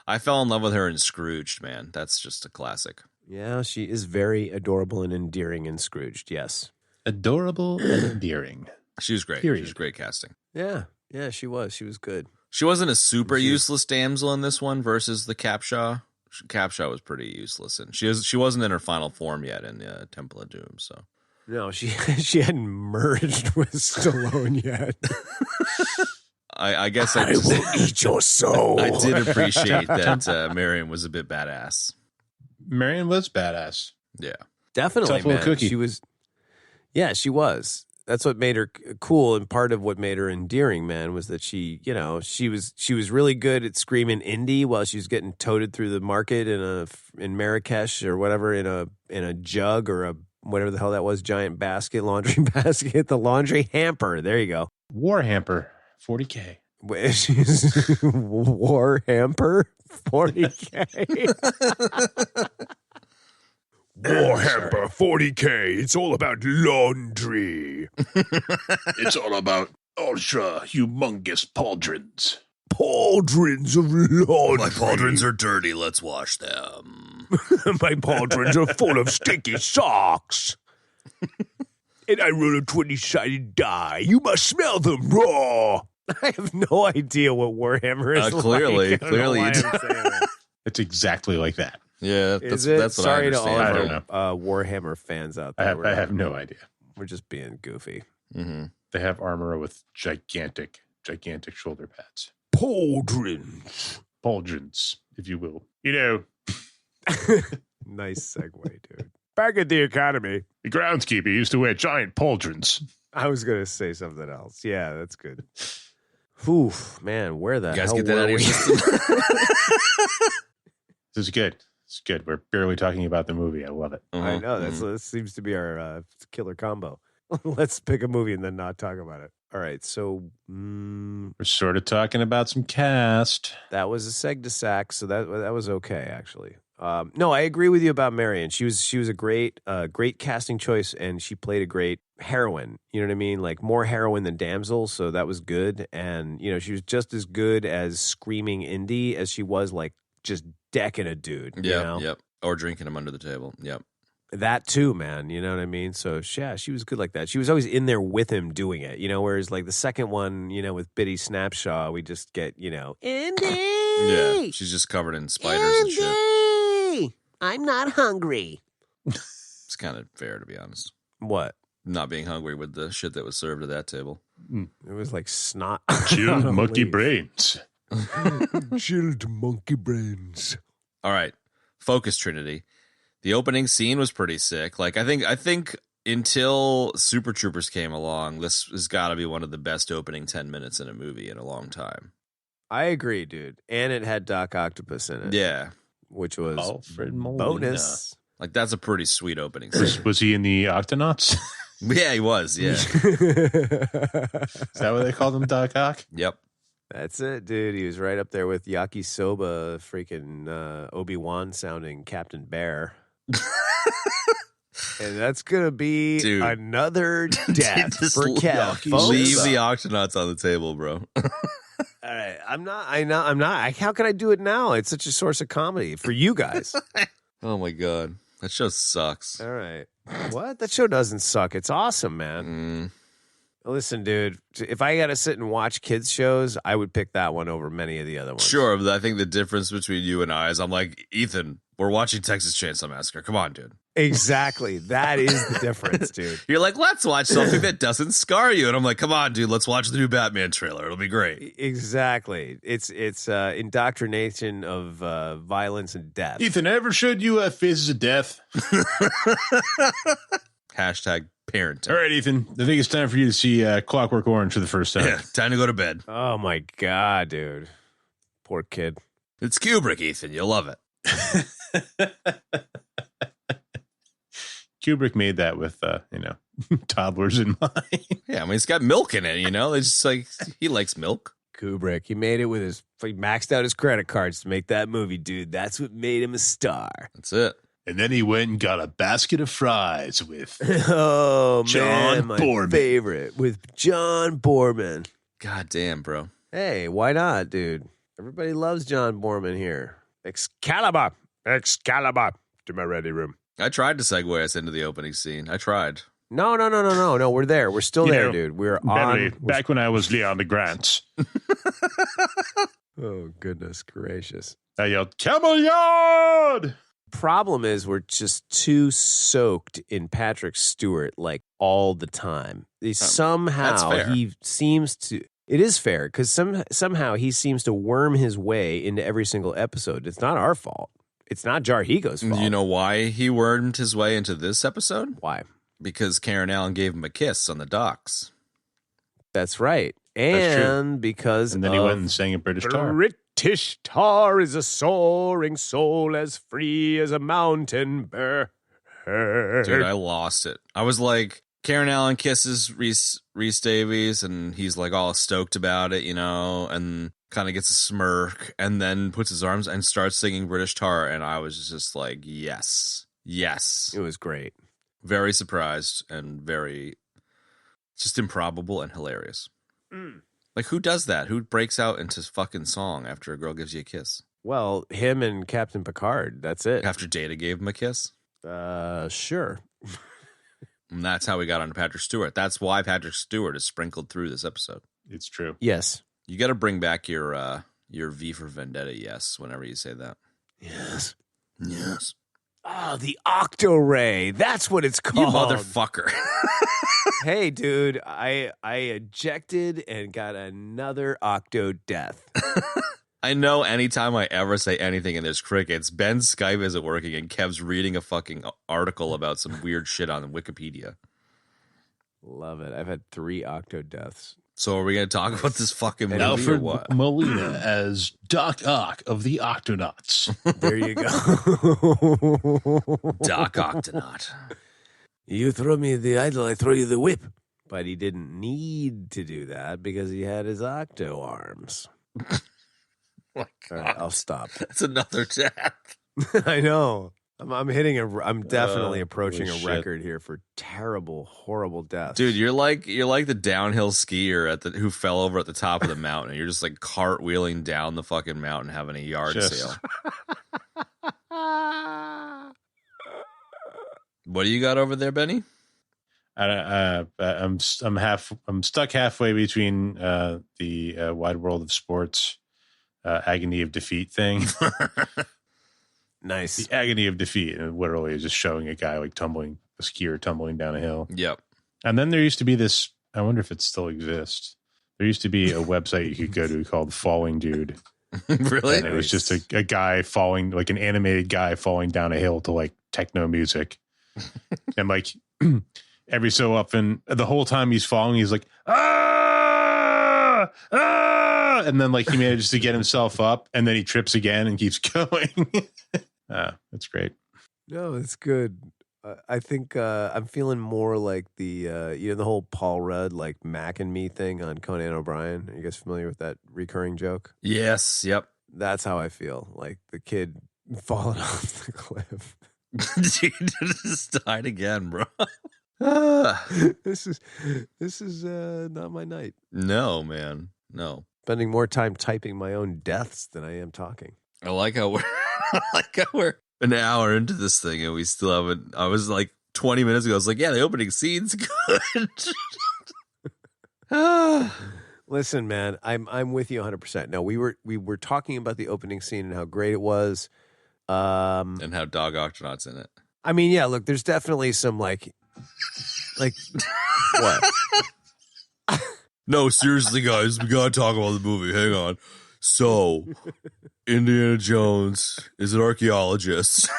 I fell in love with her in Scrooged, man. That's just a classic. Yeah, she is very adorable and endearing in Scrooged. Yes. Adorable and endearing. She was great. Period. She was great casting. Yeah. Yeah, she was. She was good. She wasn't a super She- useless damsel in this one versus the Capshaw. Capshaw was pretty useless, and she wasn't in her final form yet in Temple of Doom. So No, she hadn't merged with Stallone yet. I guess I just, eat your soul. I did appreciate that Marion was a bit badass. Marion was badass. Yeah, Definitely, Tough little man. cookie. She was. Yeah, she was. That's what made her cool, and part of what made her endearing, man, was that she was really good at screaming indie while she was getting toted through the market in Marrakesh or whatever in a jug or a whatever the hell that was, giant basket, laundry basket, the laundry hamper. There you go. Warhamper, 40K. She's war hamper 40K. Warhamper 40K. It's all about laundry. It's all about ultra humongous pauldrons. Pauldrons of laundry. are dirty. Let's wash them. My pauldrons are full of stinky socks. And I roll a 20-sided die. You must smell them raw. I have no idea what Warhammer is. Clearly, like. I don't know clearly why you I'm do. saying that. It's exactly like that. Yeah, Is it? that's what Sorry I to all understand. I of don't our Warhammer fans out I there. have no idea. We're just being goofy. Mm-hmm. They have armor with gigantic shoulder pads. Pauldrons. Pauldrons, if you will. You know, Nice segue, dude. Back at the economy, the groundskeeper used to wear giant pauldrons. I was going to say something else. Yeah, that's good. Whew, man, where the You guys hell get that were out of your we? system. this is good. It's good. We're barely talking about the movie. I love it. I know. Mhm. That seems to be our killer combo. Let's pick a movie and then not talk about it. All right, so We're sort of talking about some cast. that was a seg de sac, so that was okay actually. No, I agree with you about Marion. She was a great casting choice, and she played a great heroine. You know what I mean? Like more heroine than damsel, so that was good. And you know, she was just as good as screaming Indy as she was like just decking a dude. Yep, you know? yep. Or drinking him under the table. Yep. That too, man. You know what I mean? So yeah, she was good like that. She was always in there with him doing it. You know, whereas like the second one, you know, with Biddy Snapshaw, we just get, you know, Indy. Yeah, she's just covered in spiders and shit. I'm not hungry. It's kind of fair, to be honest. What? Not being hungry with the shit that was served at that table. It was like snot. Chilled monkey brains. Chilled monkey brains. All right, focus Trinity. The opening scene was pretty sick. Like I think until Super Troopers came along, this has got to be one of the best opening 10 minutes in a movie in a long time. I agree, dude. And it had Doc Octopus in it. Yeah, Which was Alfred Molina. bonus. like that's a pretty sweet opening scene. Was he in the Octonauts? Yeah, he was. Yeah. Is that what they called him, Doc Ock? Yep. That's it, dude. He was right up there with Yakisoba, freaking Obi-Wan sounding Captain Bear. And that's gonna be Dude. another death Just for Cal. folks. Leave the Octonauts on the table, bro. All right, I'm not. How can I do it now? It's such a source of comedy for you guys. Oh my god, that show sucks. All right, what? That show doesn't suck. It's awesome, man. Listen, dude. If I got to sit and watch kids shows, I would pick that one over many of the other ones. Sure, but I think the difference between you and I is I'm like, Ethan, we're watching Texas Chainsaw Massacre. Come on, dude. Exactly. That is the difference, dude. You're like, let's watch something that doesn't scar you. And I'm like, come on, dude, let's watch the new Batman trailer. It'll be great. Exactly. It's indoctrination of violence and death. Ethan, I ever showed you Faces of Death? Hashtag parenting. All right, Ethan. I think it's time for you to see Clockwork Orange for the first time. Yeah, time to go to bed. Oh my god, dude. Poor kid. It's Kubrick, Ethan. You'll love it. Kubrick made that with, toddlers in mind. Yeah, I mean, it's got milk in it, you know? It's just like, he likes milk. Kubrick. He made it with he maxed out his credit cards to make that movie, dude. That's what made him a star. That's it. And then he went and got a basket of fries with Oh, John man, my Boorman. favorite. With John Boorman. God damn, bro. Hey, why not, dude? Everybody loves John Boorman here. Excalibur. Excalibur. To my ready room. I tried to segue us into the opening scene. I tried. No. We're there. We're still there, dude. We're on. Back when I was Leondegrance, Oh, goodness gracious. I yelled, Cumberland! Problem is, we're just too soaked in Patrick Stewart like all the time. Somehow fair. he seems to. It is fair because somehow he seems to worm his way into every single episode. It's not our fault. It's not Jarhigo's fault. You know why he wormed his way into this episode? Why? Because Karen Allen gave him a kiss on the docks. That's right. That's true. And because And then he went and sang a British tar. British tar is a soaring soul as free as a mountain bird. Dude, I lost it. I was like, Karen Allen kisses Rhys Davies, and he's like all stoked about it, you know, and kind of gets a smirk, and then puts his arms and starts singing British tar, and I was just like, yes. It was great. Very surprised and very just improbable and hilarious. Like, who does that? Who breaks out into fucking song after a girl gives you a kiss? Well, him and Captain Picard. That's it. After Data gave him a kiss? Sure. And that's how we got on Patrick Stewart. That's why Patrick Stewart is sprinkled through this episode. It's true. Yes. You got to bring back your V for Vendetta, yes, whenever you say that. Yes. Yes. Oh, the Octo Ray. That's what it's You called. motherfucker. Hey, dude, I ejected and got another Octo death. I know anytime I ever say anything and there's crickets, Ben's Skype isn't working and Kev's reading a fucking article about some weird shit on Wikipedia. Love it. I've had 3 Octo deaths. So are we going to talk about this fucking movie or Alfred what? Molina as Doc Ock of the Octonauts. There you go. Doc Octonaut. You throw me the idol, I throw you the whip. But he didn't need to do that because he had his octo arms. My All right, I'll stop. That's another death. I know. I'm hitting I'm definitely approaching a holy shit. record here for terrible, horrible deaths. Dude, you're like the downhill skier who fell over at the top of the mountain. You're just like cartwheeling down the fucking mountain having a yard sale. What do you got over there, Benny? I'm stuck halfway between the Wide World of Sports Agony of Defeat thing. Nice. The Agony of Defeat, and literally is just showing a guy like a skier tumbling down a hill. Yep. And then there used to be this, I wonder if it still exists. There used to be a website you could go to called Falling Dude. Really? And it was just a guy falling, like an animated guy falling down a hill to like techno music. And like every so often, the whole time he's falling, he's like, ah, ah, and then like he manages to get himself up, and then he trips again and keeps going. That's great. No, it's good. I think I'm feeling more like the the whole Paul Rudd like Mac and Me thing on Conan O'Brien. Are you guys familiar with that recurring joke? Yes. Yep. That's how I feel. Like the kid falling off the cliff. Dude, just died again, bro. This is not my night. No, man. No. Spending more time typing my own deaths than I am talking. I like how we're an hour into this thing and we still haven't. I was like 20 minutes ago. I was like, yeah, the opening scene's good. Listen, man, I'm with you 100%. No, we were talking about the opening scene and how great it was, and how Dog Octonauts in it. I mean, yeah. Look, there's definitely some like what? No, seriously, guys, we gotta talk about the movie. Hang on. So, Indiana Jones is an archaeologist.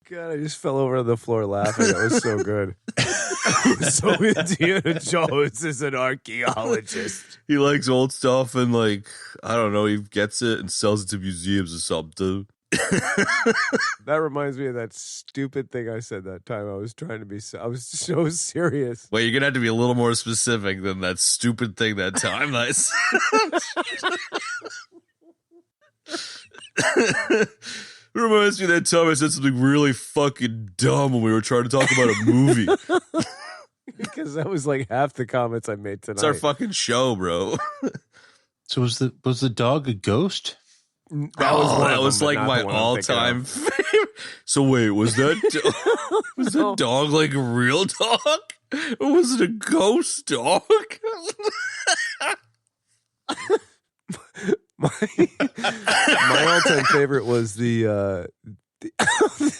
God, I just fell over on the floor laughing. That was so good. So Indiana Jones is an archaeologist. He likes old stuff and like, I don't know, he gets it and sells it to museums or something. That reminds me of that stupid thing I said that time. I was I was so serious. Wait, you're gonna have to be a little more specific than that stupid thing that time I said. It reminds me of that time I said something really fucking dumb when we were trying to talk about a movie. Because that was like half the comments I made tonight. It's our fucking show, bro. So was the dog a ghost? That was like my all-time favorite. So wait, was that dog like a real dog? Or was it a ghost dog? My all-time favorite was the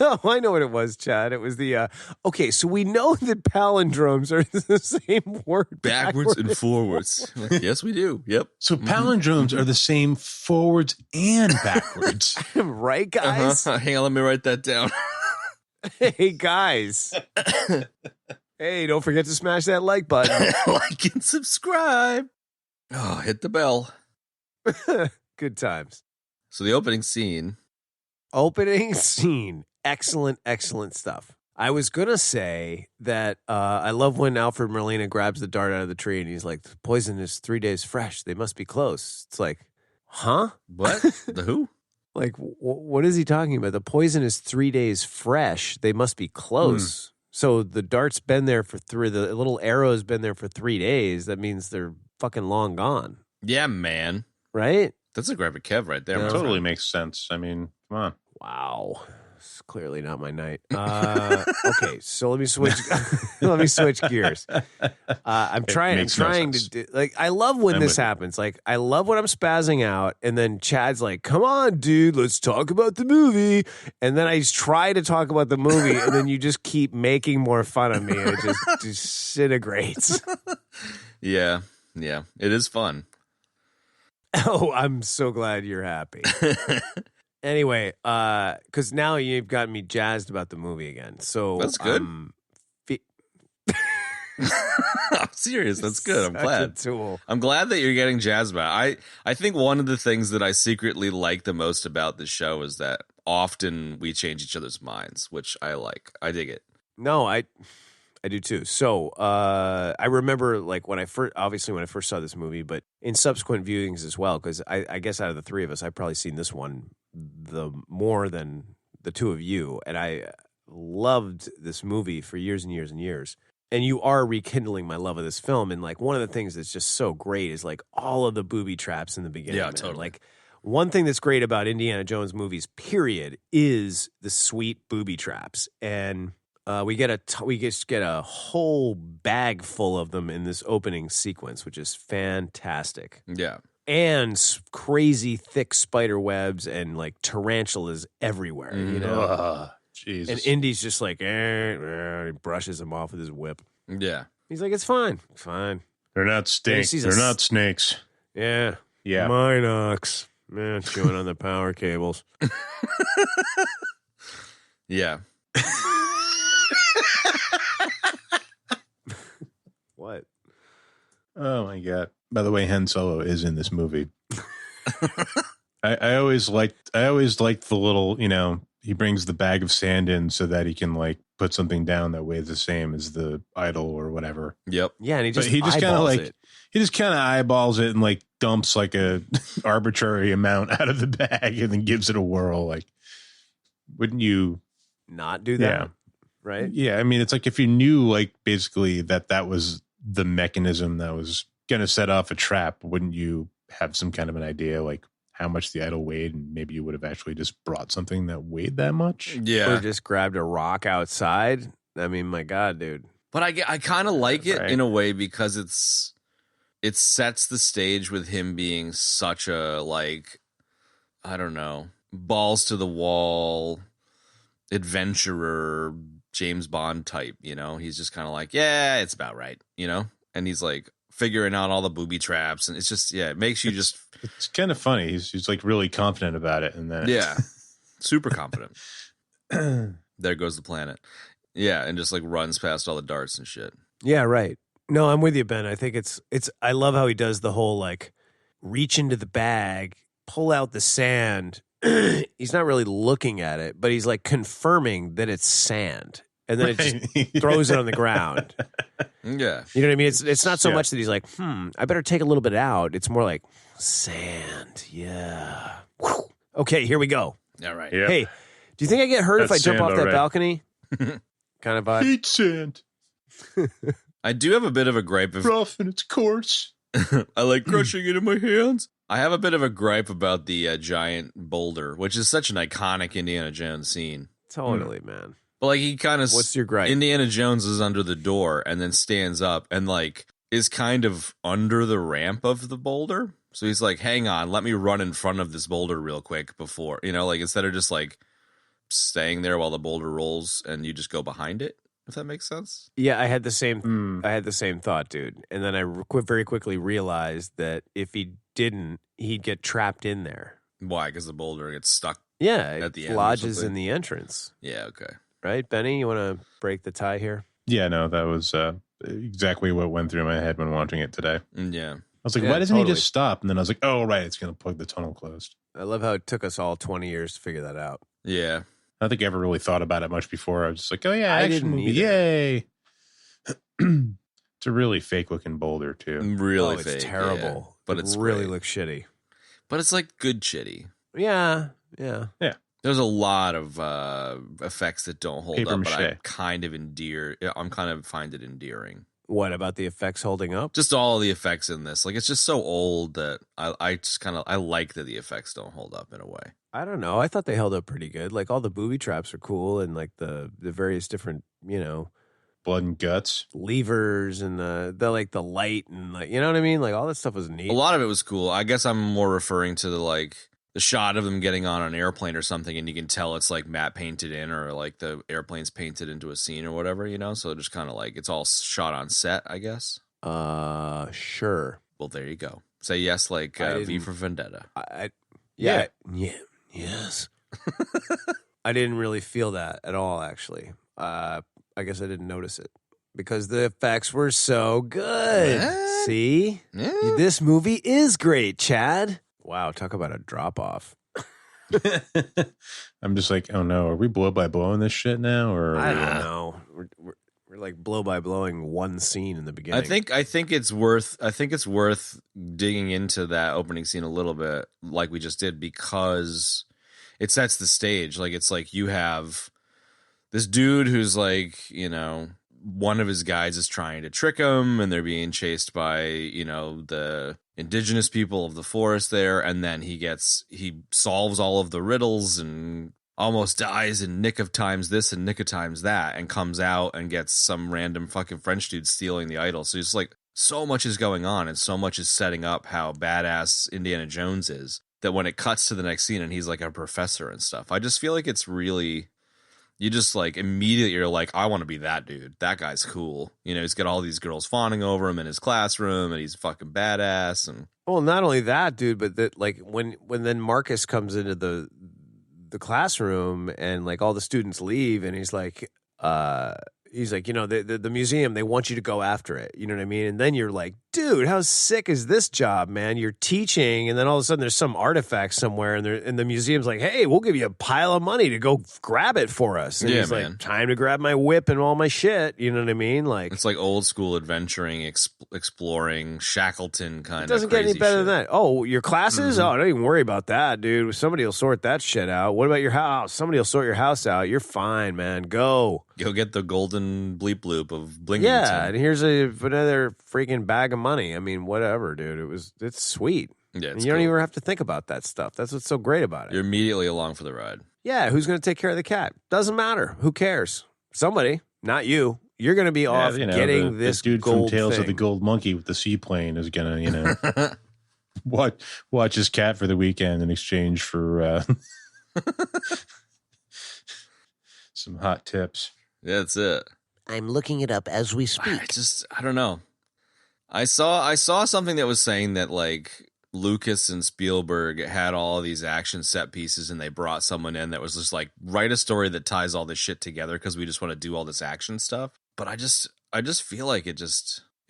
no, I know what it was, Chad. It was the okay, so we know that palindromes are the same word Backwards and forwards. Like, yes, we do. Yep. So palindromes are the same forwards and backwards. Right, guys? Hang on, let me write that down. Hey, guys. Hey, don't forget to smash that like button. Like and subscribe. Oh, hit the bell. Good times. So the opening scene. Excellent, excellent stuff. I was going to say that I love when Alfred Molina grabs the dart out of the tree and he's like, the poison is 3 days fresh. They must be close. It's like, huh? What? The who? Like, what is he talking about? The poison is 3 days fresh. They must be close. So the dart's been there the little arrow's been there for 3 days. That means they're fucking long gone. Yeah, man. Right? That's a graphic Kev right there. It my totally friend. makes sense. I mean, come on. Wow. It's clearly not my night. Okay, so let me switch. Let me switch gears. I'm trying to do, like, I love when this happens. Like, I love when I'm spazzing out, and then Chad's like, "Come on, dude, let's talk about the movie." And then I try to talk about the movie, and then you just keep making more fun of me, and it just disintegrates. Yeah, it is fun. Oh, I'm so glad you're happy. Anyway, because now you've got me jazzed about the movie again. So that's good. I'm serious. That's good. I'm Such glad. a tool. I'm glad that you're getting jazzed about it. I think one of the things that I secretly like the most about the show is that often we change each other's minds, which I like. I dig it. No, I do too. So I remember like when I first saw this movie, but in subsequent viewings as well, because I guess out of the three of us, I've probably seen this one the more than the two of you, and I loved this movie for years and years and years. And you are rekindling my love of this film. And like one of the things that's just so great is like all of the booby traps in the beginning. Yeah, man. totally. Like one thing that's great about Indiana Jones movies, period, is the sweet booby traps. And we just get a whole bag full of them in this opening sequence, which is fantastic. Yeah. And crazy thick spider webs and like tarantulas everywhere, you know? Jesus. And Indy's just like, he brushes him off with his whip. Yeah. He's like, it's fine. It's fine. They're not snakes. sees They're a not snakes. Yeah. Yeah. Minox. Man, chewing on the power cables. Yeah. What? Oh my God. By the way, Han Solo is in this movie. I always liked the little, you know, he brings the bag of sand in so that he can like put something down that weighs the same as the idol or whatever. Yep. Yeah, and he just kind of like it. he just kind of eyeballs it and like dumps like a arbitrary amount out of the bag and then gives it a whirl. Like, wouldn't you Not do that, Yeah. right? Yeah, I mean, it's like if you knew like basically that was the mechanism that was going to set off a trap, wouldn't you have some kind of an idea like how much the idol weighed, and maybe you would have actually just brought something that weighed that much? Yeah. Or just grabbed a rock outside. I mean, my God, dude. But I kind of like it Right. in a way because it sets the stage with him being such a like, I don't know, balls to the wall adventurer James Bond type, you know? He's just kind of like, yeah, it's about right, you know? And he's like figuring out all the booby traps, and it's just, yeah, it makes you just It's kind of funny. He's like really confident about it, and then yeah, super confident. There goes the planet. Yeah, and just like runs past all the darts and shit. Yeah, right. No, I'm with you, Ben. I think it's I love how he does the whole like reach into the bag, pull out the sand. He's not really looking at it, but he's like confirming that it's sand. And then it just throws it on the ground. Yeah. You know what I mean? It's not so Yeah. much that he's like, I better take a little bit out. It's more like sand. Yeah. Whew. Okay, here we go. All right. Yeah. Hey, do you think I get hurt if I That's jump sand, off that all right. balcony? Kind of vibe. Hate sand, I do have a bit of a gripe of rough and it's coarse. I like crushing it in my hands. I have a bit of a gripe about the giant boulder, which is such an iconic Indiana Jones scene. Totally, man. But like he kind of What's your gripe? Indiana Jones is under the door and then stands up and like is kind of under the ramp of the boulder. So he's like, hang on, let me run in front of this boulder real quick before, you know, like instead of just like staying there while the boulder rolls and you just go behind it, if that makes sense. Yeah, I had the same thought, dude. And then I very quickly realized that if he didn't, he'd get trapped in there. Why? Because the boulder gets stuck. Yeah, At it the end or lodges something. in the entrance. Yeah, okay. Right, Benny? You want to break the tie here? Yeah, no, that was exactly what went through my head when watching it today. Yeah. I was like, Yeah, why doesn't he totally. just stop? And then I was like, oh, right, it's going to plug the tunnel closed. I love how it took us all 20 years to figure that out. Yeah. I don't think I ever really thought about it much before. I was just like, oh, yeah, I action didn't movie. either. Yay. It's a really fake looking boulder, too. Really oh, it's fake, terrible. yeah. But it it's really great. looks shitty. But it's like good shitty. Yeah. There's a lot of effects that don't hold Paper up, but I mache. kind of find it endearing. What about the effects holding up? Just all of the effects in this, like it's just so old that I just kind of I like that the effects don't hold up in a way. I don't know. I thought they held up pretty good. Like all the booby traps are cool, and like the various different, you know, Blood and guts. levers and the like the light and like, you know what I mean? Like all that stuff was neat. A lot of it was cool. I guess I'm more referring to the shot of them getting on an airplane or something, and you can tell it's like matte painted in, or like the airplane's painted into a scene or whatever, you know. So just kind of like it's all shot on set, I guess. Sure. Well, there you go. Say yes, like I V didn't- for Vendetta. Yes. I didn't really feel that at all, actually. I guess I didn't notice it. because the effects were so good. What? See? Yeah. This movie is great, Chad. Wow, talk about a drop-off. I'm just like, oh no, are we blow by blowing this shit now? Or I don't know. We're like blow by blowing one scene in the beginning. I think it's worth digging into that opening scene a little bit, like we just did, because it sets the stage. Like, it's like you have this dude who's like, you know, one of his guides is trying to trick him, and they're being chased by, you know, the indigenous people of the forest there, and then he solves all of the riddles and almost dies in nick of times this and nick of times that, and comes out and gets some random fucking French dude stealing the idol. So it's like, so much is going on, and so much is setting up how badass Indiana Jones is, that when it cuts to the next scene and he's like a professor and stuff, I just feel like it's really, you just like immediately you're like, I want to be that dude. That guy's cool. You know, he's got all these girls fawning over him in his classroom, and he's fucking badass. And well, not only that, dude, but that like when then Marcus comes into the classroom and like all the students leave, and he's like, you know, the museum, they want you to go after it. You know what I mean? And then you're like, dude, how sick is this job, man? You're teaching, and then all of a sudden there's some artifact somewhere, and the museum's like, hey, we'll give you a pile of money to go grab it for us. And he's man. like, time to grab my whip and all my shit. You know what I mean? Like, it's like old school adventuring, exploring, Shackleton kind of. It doesn't get any better shit. than that. Oh, your classes? Oh, don't even worry about that, dude. Somebody will sort that shit out. What about your house? Somebody will sort your house out. You're fine, man. Go get the golden bleep bloop of Blingington. Yeah, and here's another freaking bag of money. I mean, whatever, dude. It's sweet. Yeah, and you don't even have to think about that stuff. That's what's so great about it. You're immediately along for the ride. Yeah, who's going to take care of the cat? Doesn't matter. Who cares? Somebody, not you. You're going to be off getting this dude gold from Tales thing. of the Gold Monkey with the seaplane is going to, you know, watch his cat for the weekend in exchange for some hot tips. Yeah, that's it. I'm looking it up as we speak. I don't know. I saw something that was saying that like Lucas and Spielberg had all of these action set pieces, and they brought someone in that was just like, write a story that ties all this shit together because we just want to do all this action stuff. But I just feel like it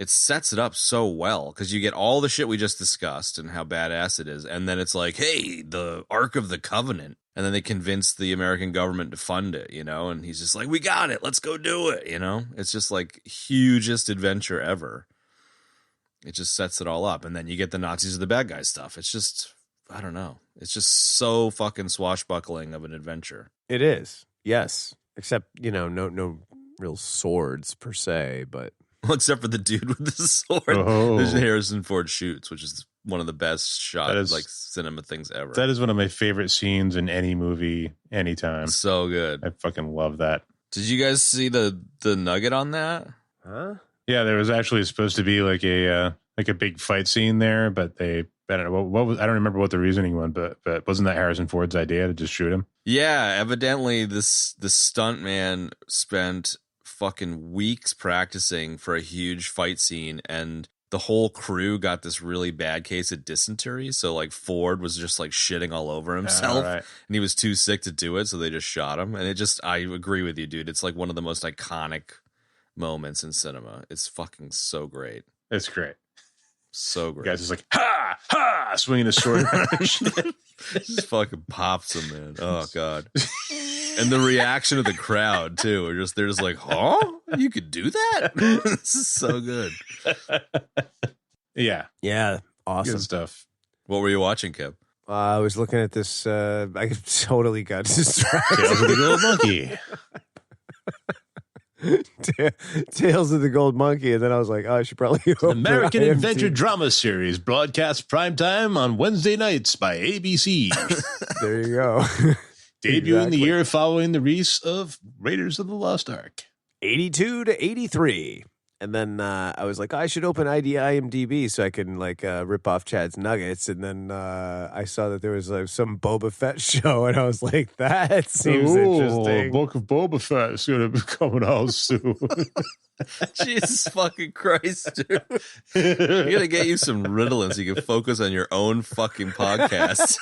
sets it up so well, because you get all the shit we just discussed and how badass it is, and then it's like, hey, the Ark of the Covenant. And then they convince the American government to fund it, you know? And he's just like, we got it. Let's go do it, you know? It's just like hugest adventure ever. It just sets it all up. And then you get the Nazis are the bad guy stuff. It's just, I don't know. It's just so fucking swashbuckling of an adventure. It is, yes. Except, you know, no real swords per se, but... Well, except for the dude with the sword. Oh. There's Harrison Ford shoots, which is one of the best shot like cinema things ever. That is one of my favorite scenes in any movie, anytime. So good. I fucking love that. Did you guys see the nugget on that? Huh? Yeah, there was actually supposed to be like a big fight scene there, but I don't know what was, I don't remember what the reasoning was, but wasn't that Harrison Ford's idea to just shoot him? Yeah, evidently the stunt man spent fucking weeks practicing for a huge fight scene, and the whole crew got this really bad case of dysentery. So like Ford was just like shitting all over himself, right. and he was too sick to do it, so they just shot him. And I agree with you, dude. It's like one of the most iconic moments in cinema. It's fucking so great. It's great. So great. The guy's just like, ha, ha, swinging his sword. Just fucking pops him, man. Oh, God. And the reaction of the crowd, too. They're just like, huh? You could do that? This is so good. Yeah. Yeah, awesome Good stuff. What were you watching, Kev? I was looking at this. I totally got distracted. Tales of the Gold Monkey. Tales of the Gold Monkey, and then I was like, oh, I should probably open American IMDb. Adventure Drama Series broadcast primetime on Wednesday nights by ABC. There you go. Debuting the year following the release of Raiders of the Lost Ark. 82 to 83. And then I was like, I should open IMDb so I can like rip off Chad's nuggets. And then I saw that there was some Boba Fett show, and I was like, that seems interesting. Book of Boba Fett is going to be coming out soon. Jesus fucking Christ, dude. We're going to get you some Ritalin so you can focus on your own fucking podcast.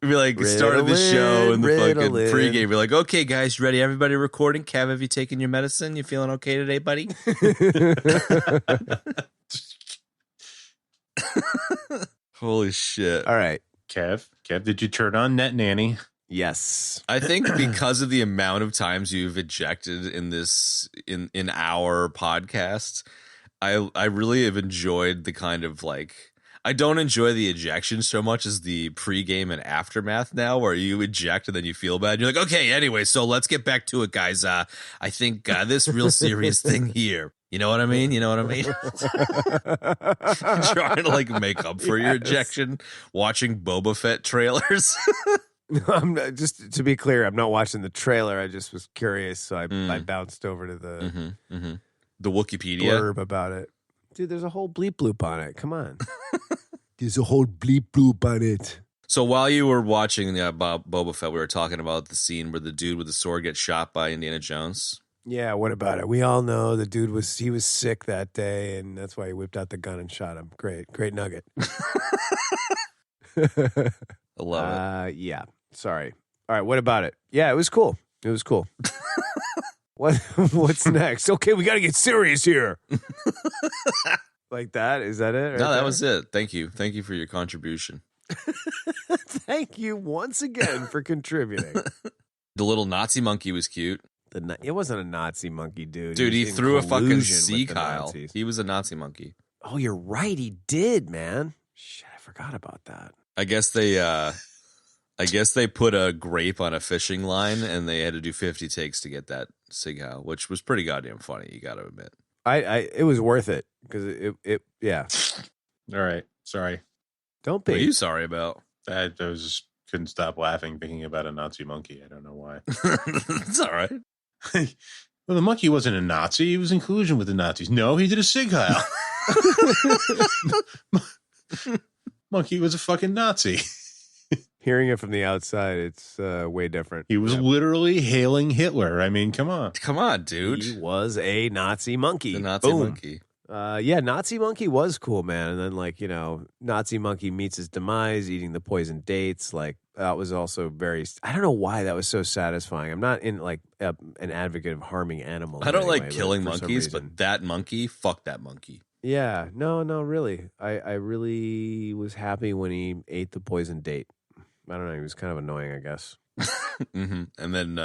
It'd be like started the show and the fucking Ritalin. pregame. Be like, okay, guys, you ready? Everybody recording? Cav, have you taken your medicine? You feeling okay today, buddy? Holy shit. All right. Kev, did you turn on Net Nanny? Yes. I think because of the amount of times you've ejected in this in our podcast, I really have enjoyed the kind of like, I don't enjoy the ejection so much as the pregame and aftermath now, where you eject and then you feel bad. You're like, okay, anyway, so let's get back to it, guys. I think this real serious thing here. You know what I mean? Trying to like make up for your ejection, watching Boba Fett trailers. I'm not, just to be clear, I'm not watching the trailer. I just was curious, so I bounced over to the The Wikipedia blurb about it. Dude, there's a whole bleep bloop on it. Come on. There's a whole bleep bloop on it. So while you were watching about Boba Fett, we were talking about the scene where the dude with the sword gets shot by Indiana Jones. Yeah, what about it? We all know the dude was sick that day, and that's why he whipped out the gun and shot him. Great nugget. I love it. Yeah. Sorry. All right, what about it? Yeah, it was cool. What's next? Okay, we got to get serious here. Like that? Is that it? No, that was it. Thank you for your contribution. Thank you once again for contributing. The little Nazi monkey was cute. It wasn't a Nazi monkey, dude. Dude, he was in threw a fucking collusion sea with the Kyle. Nazis. He was a Nazi monkey. Oh, you're right. He did, man. Shit, I forgot about that. I guess they put a grape on a fishing line and they had to do 50 takes to get that Sig Heil, which was pretty goddamn funny, you got to admit. It was worth it because it yeah. All right. Sorry. Don't What are be. you sorry about? I just couldn't stop laughing thinking about a Nazi monkey. I don't know why. It's all right. Well, the monkey wasn't a Nazi. He was in collusion with the Nazis. No, he did a Sig Heil. Monkey was a fucking Nazi. Hearing it from the outside, it's way different. He was literally hailing Hitler. I mean, come on. Come on, dude. He was a Nazi monkey. The Nazi Boom. monkey. Yeah, Nazi monkey was cool, man. And then, Nazi monkey meets his demise, eating the poisoned dates. Like, that was also I don't know why that was so satisfying. I'm not in, an advocate of harming animals. I don't anyway, like killing for some monkeys, reason. but that monkey, fuck that monkey. Yeah, no, really. I really was happy when he ate the poisoned date. I don't know. He was kind of annoying, I guess. And then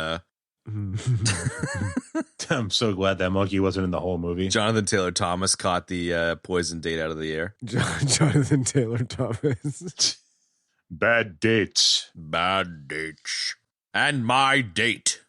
I'm so glad that monkey wasn't in the whole movie. Jonathan Taylor Thomas caught the poison date out of the air. Jonathan Taylor Thomas. Bad dates. Bad dates. And my date.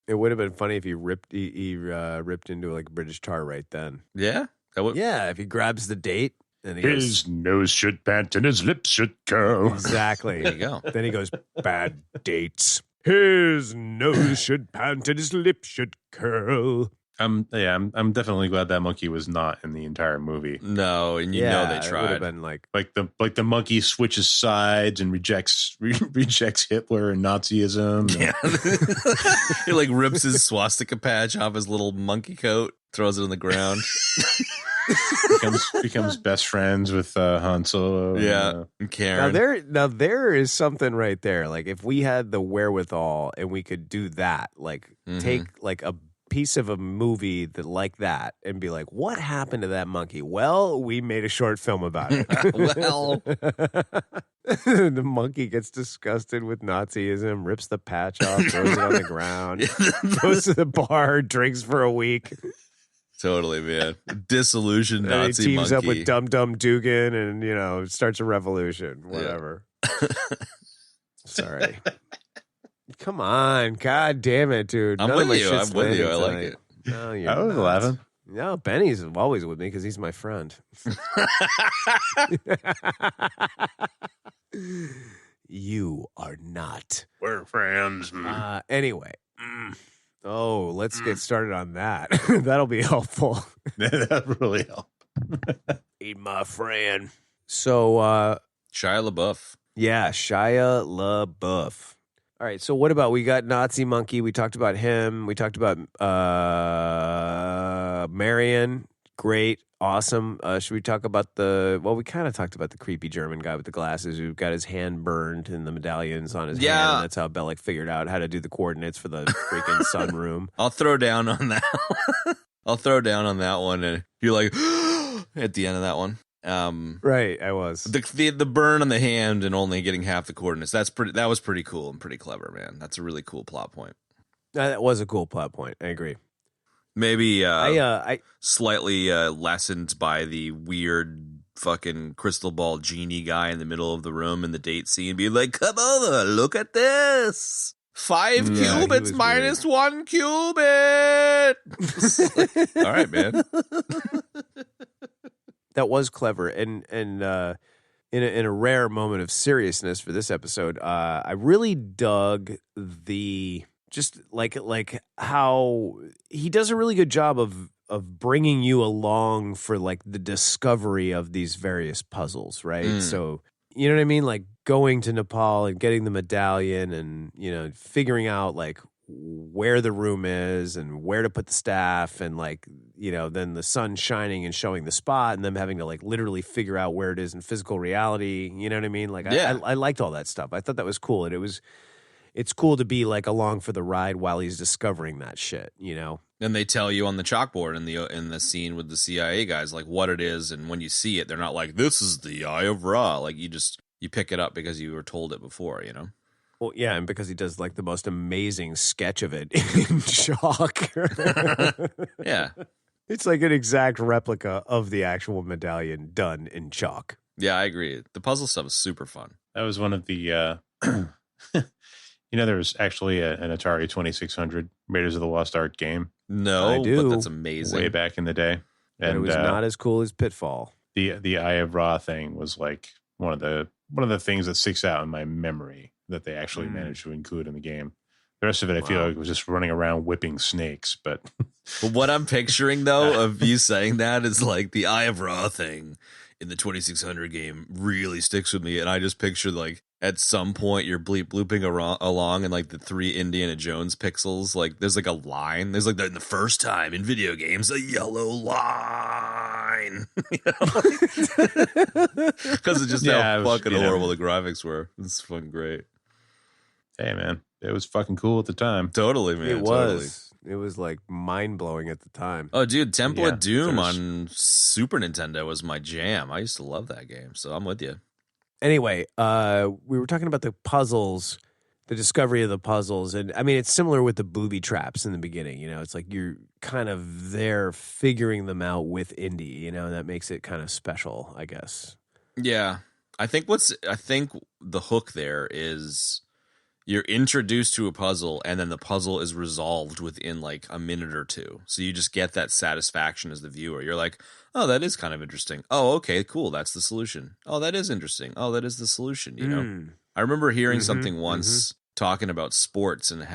It would have been funny if he ripped into a British tar right then. Yeah? That would. Yeah, if he grabs the date and he goes, His nose should pant and his lips should curl. exactly. There you go. Then he goes, bad dates. His nose should pant and his lips should curl. I'm definitely glad that monkey was not in the entire movie. No, and you know they It would have tried. been Like the monkey switches sides and rejects Hitler and Nazism. Yeah. He rips his swastika patch off his little monkey coat, throws it on the ground. becomes best friends with Han Solo. Yeah. And Karen. Now there is something right there. Like if we had the wherewithal and we could do that, take a piece of a movie that and be like, what happened to that monkey? Well, we made a short film about it. Well. The monkey gets disgusted with Nazism, rips the patch off, throws it on the ground, goes to the bar, drinks for a week. Totally, man. Disillusioned And Nazi he teams monkey. up with Dum Dum Dugan and, starts a revolution. Whatever. Sorry. Come on. God damn it, dude. I'm None of with my you. shit's I'm with you. I landing like tonight. it. No, you're I was not. laughing. No, Benny's always with me because he's my friend. You are not. We're friends. Anyway. Oh, let's get started on that. That'll be helpful. That really helped. Eat my friend. So, Shia LaBeouf. yeah, Shia LaBeouf. All right, so what about, we got Nazi Monkey. We talked about him. We talked about Marion. Great. Awesome. Should we talk about we kind of talked about the creepy German guy with the glasses who got his hand burned and the medallions on his hand. And that's how Bellic figured out how to do the coordinates for the freaking sunroom. I'll throw down on that. I'll throw down on that one. And you're like, at the end of that one. Right, I was. The burn on the hand and only getting half the coordinates. That was pretty cool and pretty clever, man. That's a really cool plot point. That was a cool plot point. I agree. Maybe slightly lessened by the weird fucking crystal ball genie guy in the middle of the room in the date scene being like, come over, look at this. 5 cubits minus weird. 1 cubit. All right, man. That was clever, and in a rare moment of seriousness for this episode, I really dug the just like how he does a really good job of bringing you along for like the discovery of these various puzzles, right? So you know what I mean, like going to Nepal and getting the medallion, and figuring out like where the room is and where to put the staff, and like then the sun shining and showing the spot, and them having to like literally figure out where it is in physical reality. You know what I mean? Like I liked all that stuff. I thought that was cool, and it's cool to be like along for the ride while he's discovering that shit. And they tell you on the chalkboard in the scene with the CIA guys like what it is, and when you see it, they're not like, this is the Eye of Ra. Like you pick it up because you were told it before. Well, yeah, and because he does like the most amazing sketch of it in chalk. Yeah. It's like an exact replica of the actual medallion done in chalk. Yeah, I agree. The puzzle stuff is super fun. That was one of the, there was actually an Atari 2600 Raiders of the Lost Ark game. No, I do. But that's amazing. Way back in the day. And it was not as cool as Pitfall. The Eye of Ra thing was like one of the things that sticks out in my memory that they actually managed to include in the game. The rest of it, I feel like it was just running around whipping snakes. But what I'm picturing, though, of you saying that is like the Eye of Ra thing in the 2600 game really sticks with me. And I just picture like at some point you're blooping along and like the 3 Indiana Jones pixels, like there's like a line. There's like in the first time in video games, a yellow line. Because it's just how fucking horrible the graphics were. It's fucking great. Hey, man. It was fucking cool at the time. Totally, man. It was. It was like mind-blowing at the time. Oh, dude, Temple of Doom on Super Nintendo was my jam. I used to love that game, so I'm with you. Anyway, we were talking about the puzzles, the discovery of the puzzles. And, I mean, it's similar with the booby traps in the beginning. It's like you're kind of there figuring them out with Indy, and that makes it kind of special, I guess. Yeah. I think the hook there is you're introduced to a puzzle and then the puzzle is resolved within like a minute or two. So you just get that satisfaction as the viewer. You're like, oh, that is kind of interesting. Oh, okay, cool. That's the solution. Oh, that is interesting. Oh, that is the solution, I remember hearing something once talking about sports and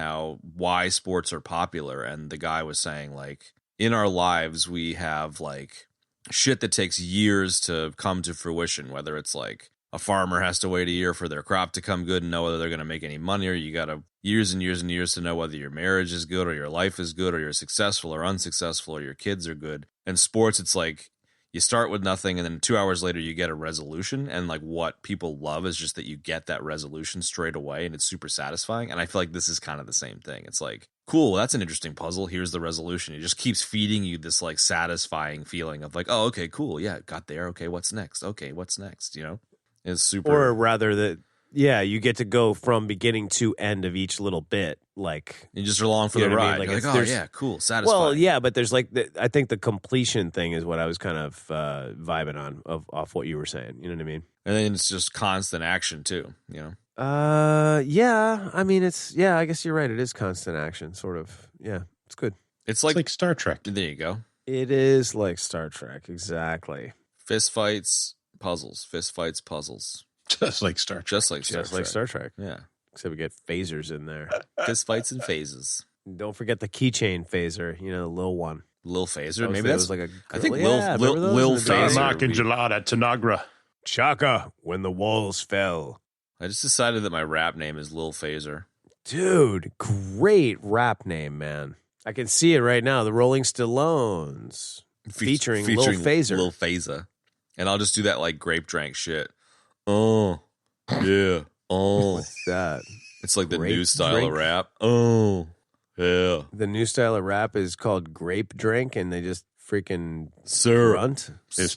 why sports are popular. And the guy was saying like, in our lives, we have like shit that takes years to come to fruition, whether it's like a farmer has to wait a year for their crop to come good and know whether they're going to make any money, or you got to years and years and years to know whether your marriage is good or your life is good or you're successful or unsuccessful or your kids are good. And sports, it's like you start with nothing and then 2 hours later you get a resolution. And like what people love is just that you get that resolution straight away and it's super satisfying. And I feel like this is kind of the same thing. It's like, cool, that's an interesting puzzle. Here's the resolution. It just keeps feeding you this like satisfying feeling of like, oh, okay, cool. Yeah, got there. Okay, what's next? Okay, what's next? Is super. Or rather that, you get to go from beginning to end of each little bit. Like you just are along for the ride. I mean? Like, oh yeah, cool, satisfying. Well, yeah, but there's like, I think the completion thing is what I was kind of vibing on off what you were saying. You know what I mean? And then it's just constant action too, yeah. I mean, I guess you're right. It is constant action, sort of. Yeah, it's good. It's like Star Trek. There you go. It is like Star Trek, exactly. Fist fights, puzzles. Fist fights, puzzles. Just like Star Trek. Just like Star Trek. Yeah. Except we get phasers in there. Fist fights and phases. Don't forget the keychain phaser, the little one. Lil Phaser? Maybe that's like a. I think Lil Phaser. Darmok and Jalad at Tanagra. Chaka, when the walls fell. I just decided that my rap name is Lil Phaser. Dude, great rap name, man. I can see it right now. The Rolling Stallones. featuring Lil Phaser. Lil Phaser. And I'll just do that like grape drank shit. Oh, yeah. Oh. What's that? It's like the Grape new style drink? of rap. Oh, yeah. The new style of rap is called grape drink, and they just freaking Syrup. grunt. It's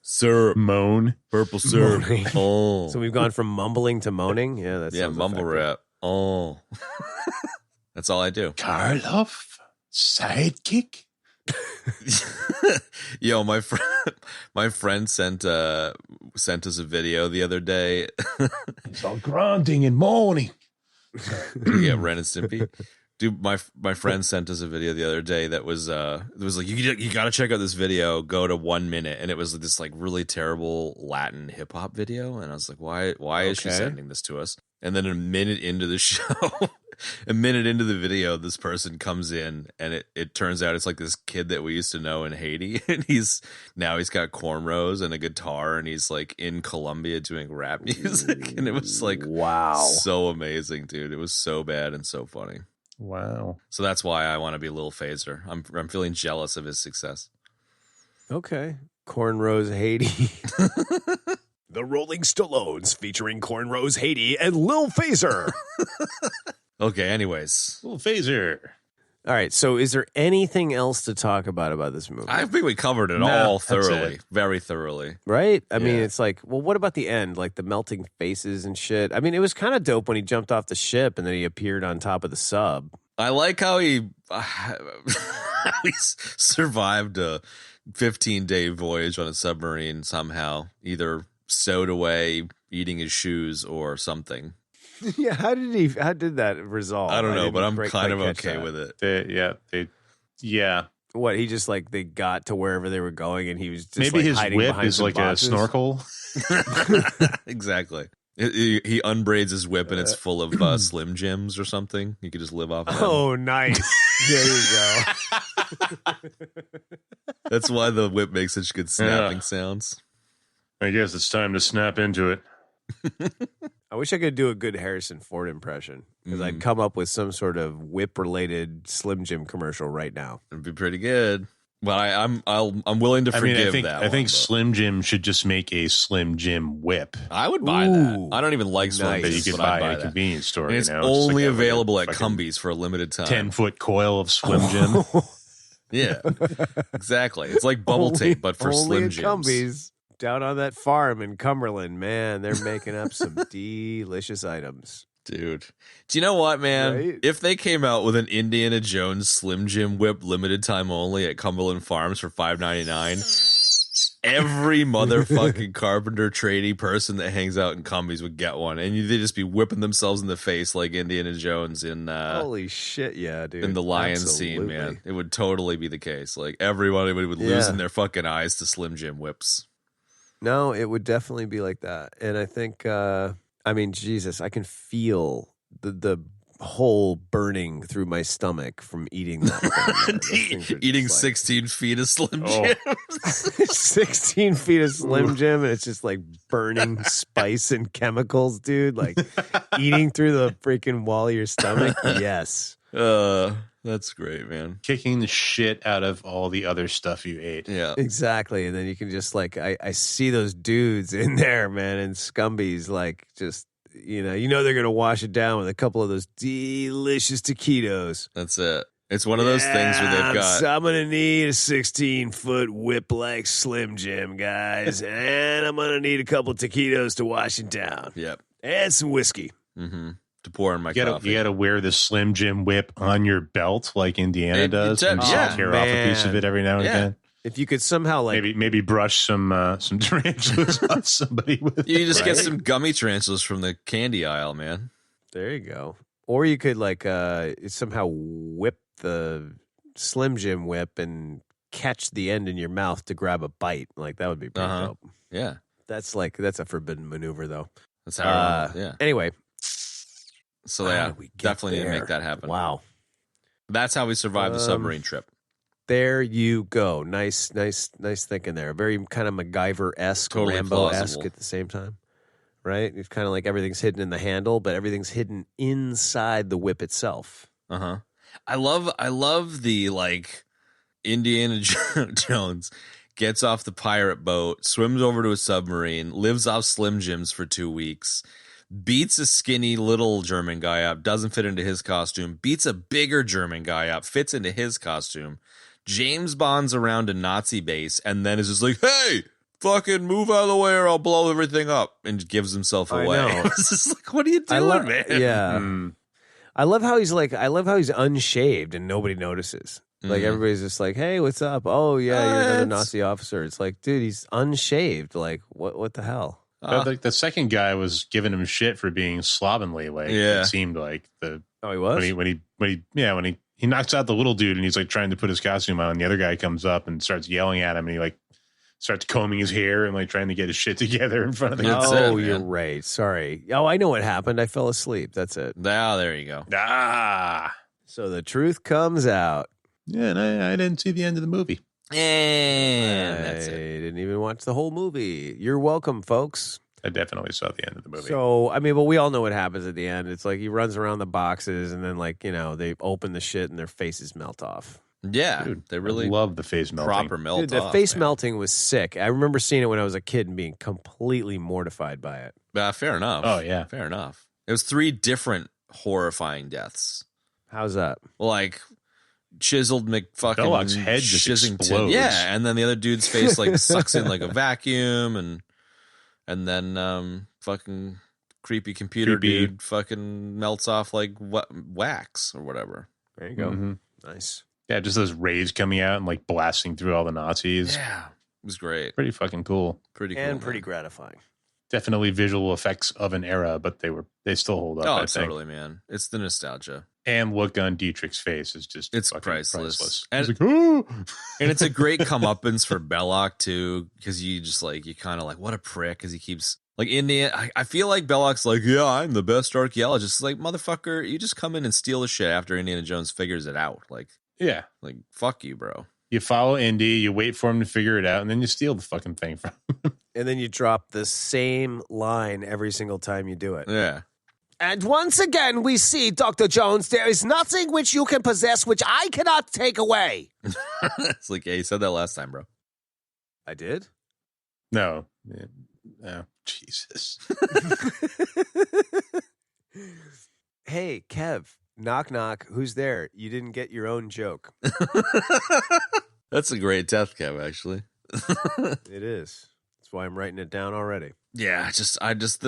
Syrup. moan. Purple syrup. Moaning. Oh. So we've gone from mumbling to moaning. Yeah, that's Mumble rap. Oh. That's all I do. Karloff, sidekick. Yo, my friend sent us a video the other day. It's all grunting and moaning. Yeah, Ren and Stimpy. Dude, my friend sent us a video the other day that was it was like you got to check out this video. Go to 1 minute, and it was this like really terrible Latin hip hop video, and I was like, why is she sending this to us? And then a minute into the show, a minute into the video, this person comes in, and it turns out it's like this kid that we used to know in Haiti, and he's got cornrows and a guitar, and he's like in Colombia doing rap music, and it was like wow, so amazing, dude. It was so bad and so funny. Wow. So that's why I want to be Lil Phaser. I'm feeling jealous of his success. Okay. Cornrows Haiti. The Rolling Stallones featuring Cornrows Haiti and Lil Phaser. Okay, anyways. Little phaser. All right. So is there anything else to talk about this movie? I think we covered it No, all that's thoroughly. it. Very thoroughly. Right? I mean, Yeah. it's like, well, what about the end? Like the melting faces and shit. I mean, it was kind of dope when he jumped off the ship and then he appeared on top of the sub. I like how he survived a 15-day voyage on a submarine somehow, either stowed away, eating his shoes, or something. Yeah. How did that resolve? I don't know, but I'm quite kind of catch okay that. with it. Yeah. What, he just like they got to wherever they were going and he was just Maybe like his hiding whip behind is some like boxes? a snorkel. Exactly. He unbraids his whip and it's full of Slim Jims or something. You could just live off of them. Oh, nice. There you go. That's why the whip makes such good snapping sounds. I guess it's time to snap into it. I wish I could do a good Harrison Ford impression because I'd come up with some sort of whip-related Slim Jim commercial right now. It'd be pretty good. But I'm willing to forgive that. I think one, Slim Jim should just make a Slim Jim whip I would buy Ooh, that. I don't even like Slim nice. that Jims, you could but I'd buy buy at a that. convenience store. And it's you know? only like available at fucking Cumbies for a limited time. 10-foot coil of Slim Jim. Yeah, exactly. It's like bubble Only- tape, but for only Slim at Jims. Cumbies, down on that farm in Cumberland. Man, they're making up some delicious items. Dude, do you know what, man? Right? If they came out with an Indiana Jones Slim Jim whip, limited time only at Cumberland Farms for $5.99, every motherfucking carpenter tradie person that hangs out in Cumbies would get one, and they'd just be whipping themselves in the face like Indiana Jones in Holy shit, yeah, dude. in the lion scene, Absolutely. man. It would totally be the case. Like everybody would lose in their fucking eyes to Slim Jim whips. No, it would definitely be like that. And I think, I mean, Jesus, I can feel the hole burning through my stomach from eating that. thing, man. Those things are Eating just like- 16 feet of Slim Oh. Jims. 16 feet of Slim Jim, and it's just like burning spice and chemicals, dude. Like eating through the freaking wall of your stomach. Yes. That's great, man. Kicking the shit out of all the other stuff you ate. Yeah. Exactly. And then you can just like, I see those dudes in there, man, and Scumbies, like just, you know, they're going to wash it down with a couple of those delicious taquitos. That's it. It's one of those things where they've got. So I'm going to need a 16-foot whip like Slim Jim, guys. And I'm going to need a couple taquitos to wash it down. Yep. And some whiskey. Mm-hmm. To pour in my You coffee. gotta wear the Slim Jim whip on your belt like Indiana does. And yeah, tear off a piece of it every now and Yeah. again. If you could somehow like Maybe brush some tarantulas on somebody with You just get Right? some gummy tarantulas from the candy aisle, man. there you go. Or you could like somehow whip the Slim Jim whip and catch the end in your mouth to grab a bite. Like that would be pretty Uh-huh. dope. Yeah. That's a forbidden maneuver though. That's how yeah. Anyway, So how yeah, did we get definitely need to there? make that happen. Wow. That's how we survived the submarine trip. There you go. Nice thinking there. Very kind of MacGyver-esque, Totally Rambo-esque plausible. at the same time. Right? It's kind of like everything's hidden in the handle, but everything's hidden inside the whip itself. Uh-huh. I love the like Indiana Jones gets off the pirate boat, swims over to a submarine, lives off Slim Jims for 2 weeks, beats a skinny little German guy up, doesn't fit into his costume, beats a bigger German guy up, fits into his costume, James Bonds around a Nazi base, and then is just like, hey, fucking move out of the way or I'll blow everything up, and gives himself away. I know. It's just like, what are you doing, man? Yeah. I love how he's unshaved and nobody notices. Like everybody's just like, hey, what's up? Oh yeah, you're another Nazi officer. It's like, dude, he's unshaved. Like, what the hell? Like the second guy was giving him shit for being slovenly. Like it seemed like he was when he knocks out the little dude and he's like trying to put his costume on, and the other guy comes up and starts yelling at him, and he like starts combing his hair and like trying to get his shit together in front of the guy. You're right. Sorry. Oh, I know what happened. I fell asleep. That's it. Ah, there you go. So the truth comes out. Yeah, and I didn't see the end of the movie. And that's it. I didn't even watch the whole movie. You're welcome, folks. I definitely saw the end of the movie. So, I mean, but we all know what happens at the end. It's like he runs around the boxes and then, like, you know, they open the shit and their faces melt off. Yeah, dude, they really love the face melting. Proper melt Dude, the off, face man. melting was sick. I remember seeing it when I was a kid and being completely mortified by it. Fair enough. Oh, yeah. Fair enough. It was 3 different horrifying deaths. How's that? Like chiseled McFucking Belloc's head just explodes. Yeah, and then the other dude's face like sucks in like a vacuum, and then fucking creepy computer dude fucking melts off like wax or whatever. There you go. Mm-hmm. Nice. Yeah, just those rays coming out and like blasting through all the Nazis. Yeah, it was great. Pretty fucking cool. Pretty cool. And pretty gratifying. Definitely visual effects of an era, but they still hold up. Oh, I think. totally, man. It's the nostalgia. And look on Dietrich's face is just It's priceless. And, And- like, oh! And it's a great comeuppance for Belloc too, because you just like you kind of like what a prick, because he keeps like Indiana. I feel like Belloc's like, yeah, I'm the best archaeologist. It's like, motherfucker, you just come in and steal the shit after Indiana Jones figures it out. Like fuck you, bro. You follow Indy, you wait for him to figure it out, and then you steal the fucking thing from him. And then you drop the same line every single time you do it. Yeah. And once again, we see, Dr. Jones, there is nothing which you can possess which I cannot take away. It's like, yeah, you said that last time, bro. I did? No. Oh, Jesus. Hey, Kev, knock, knock. Who's there? You didn't get your own joke. That's a great death, Kev, actually. It is. That's why I'm writing it down already. Yeah, I just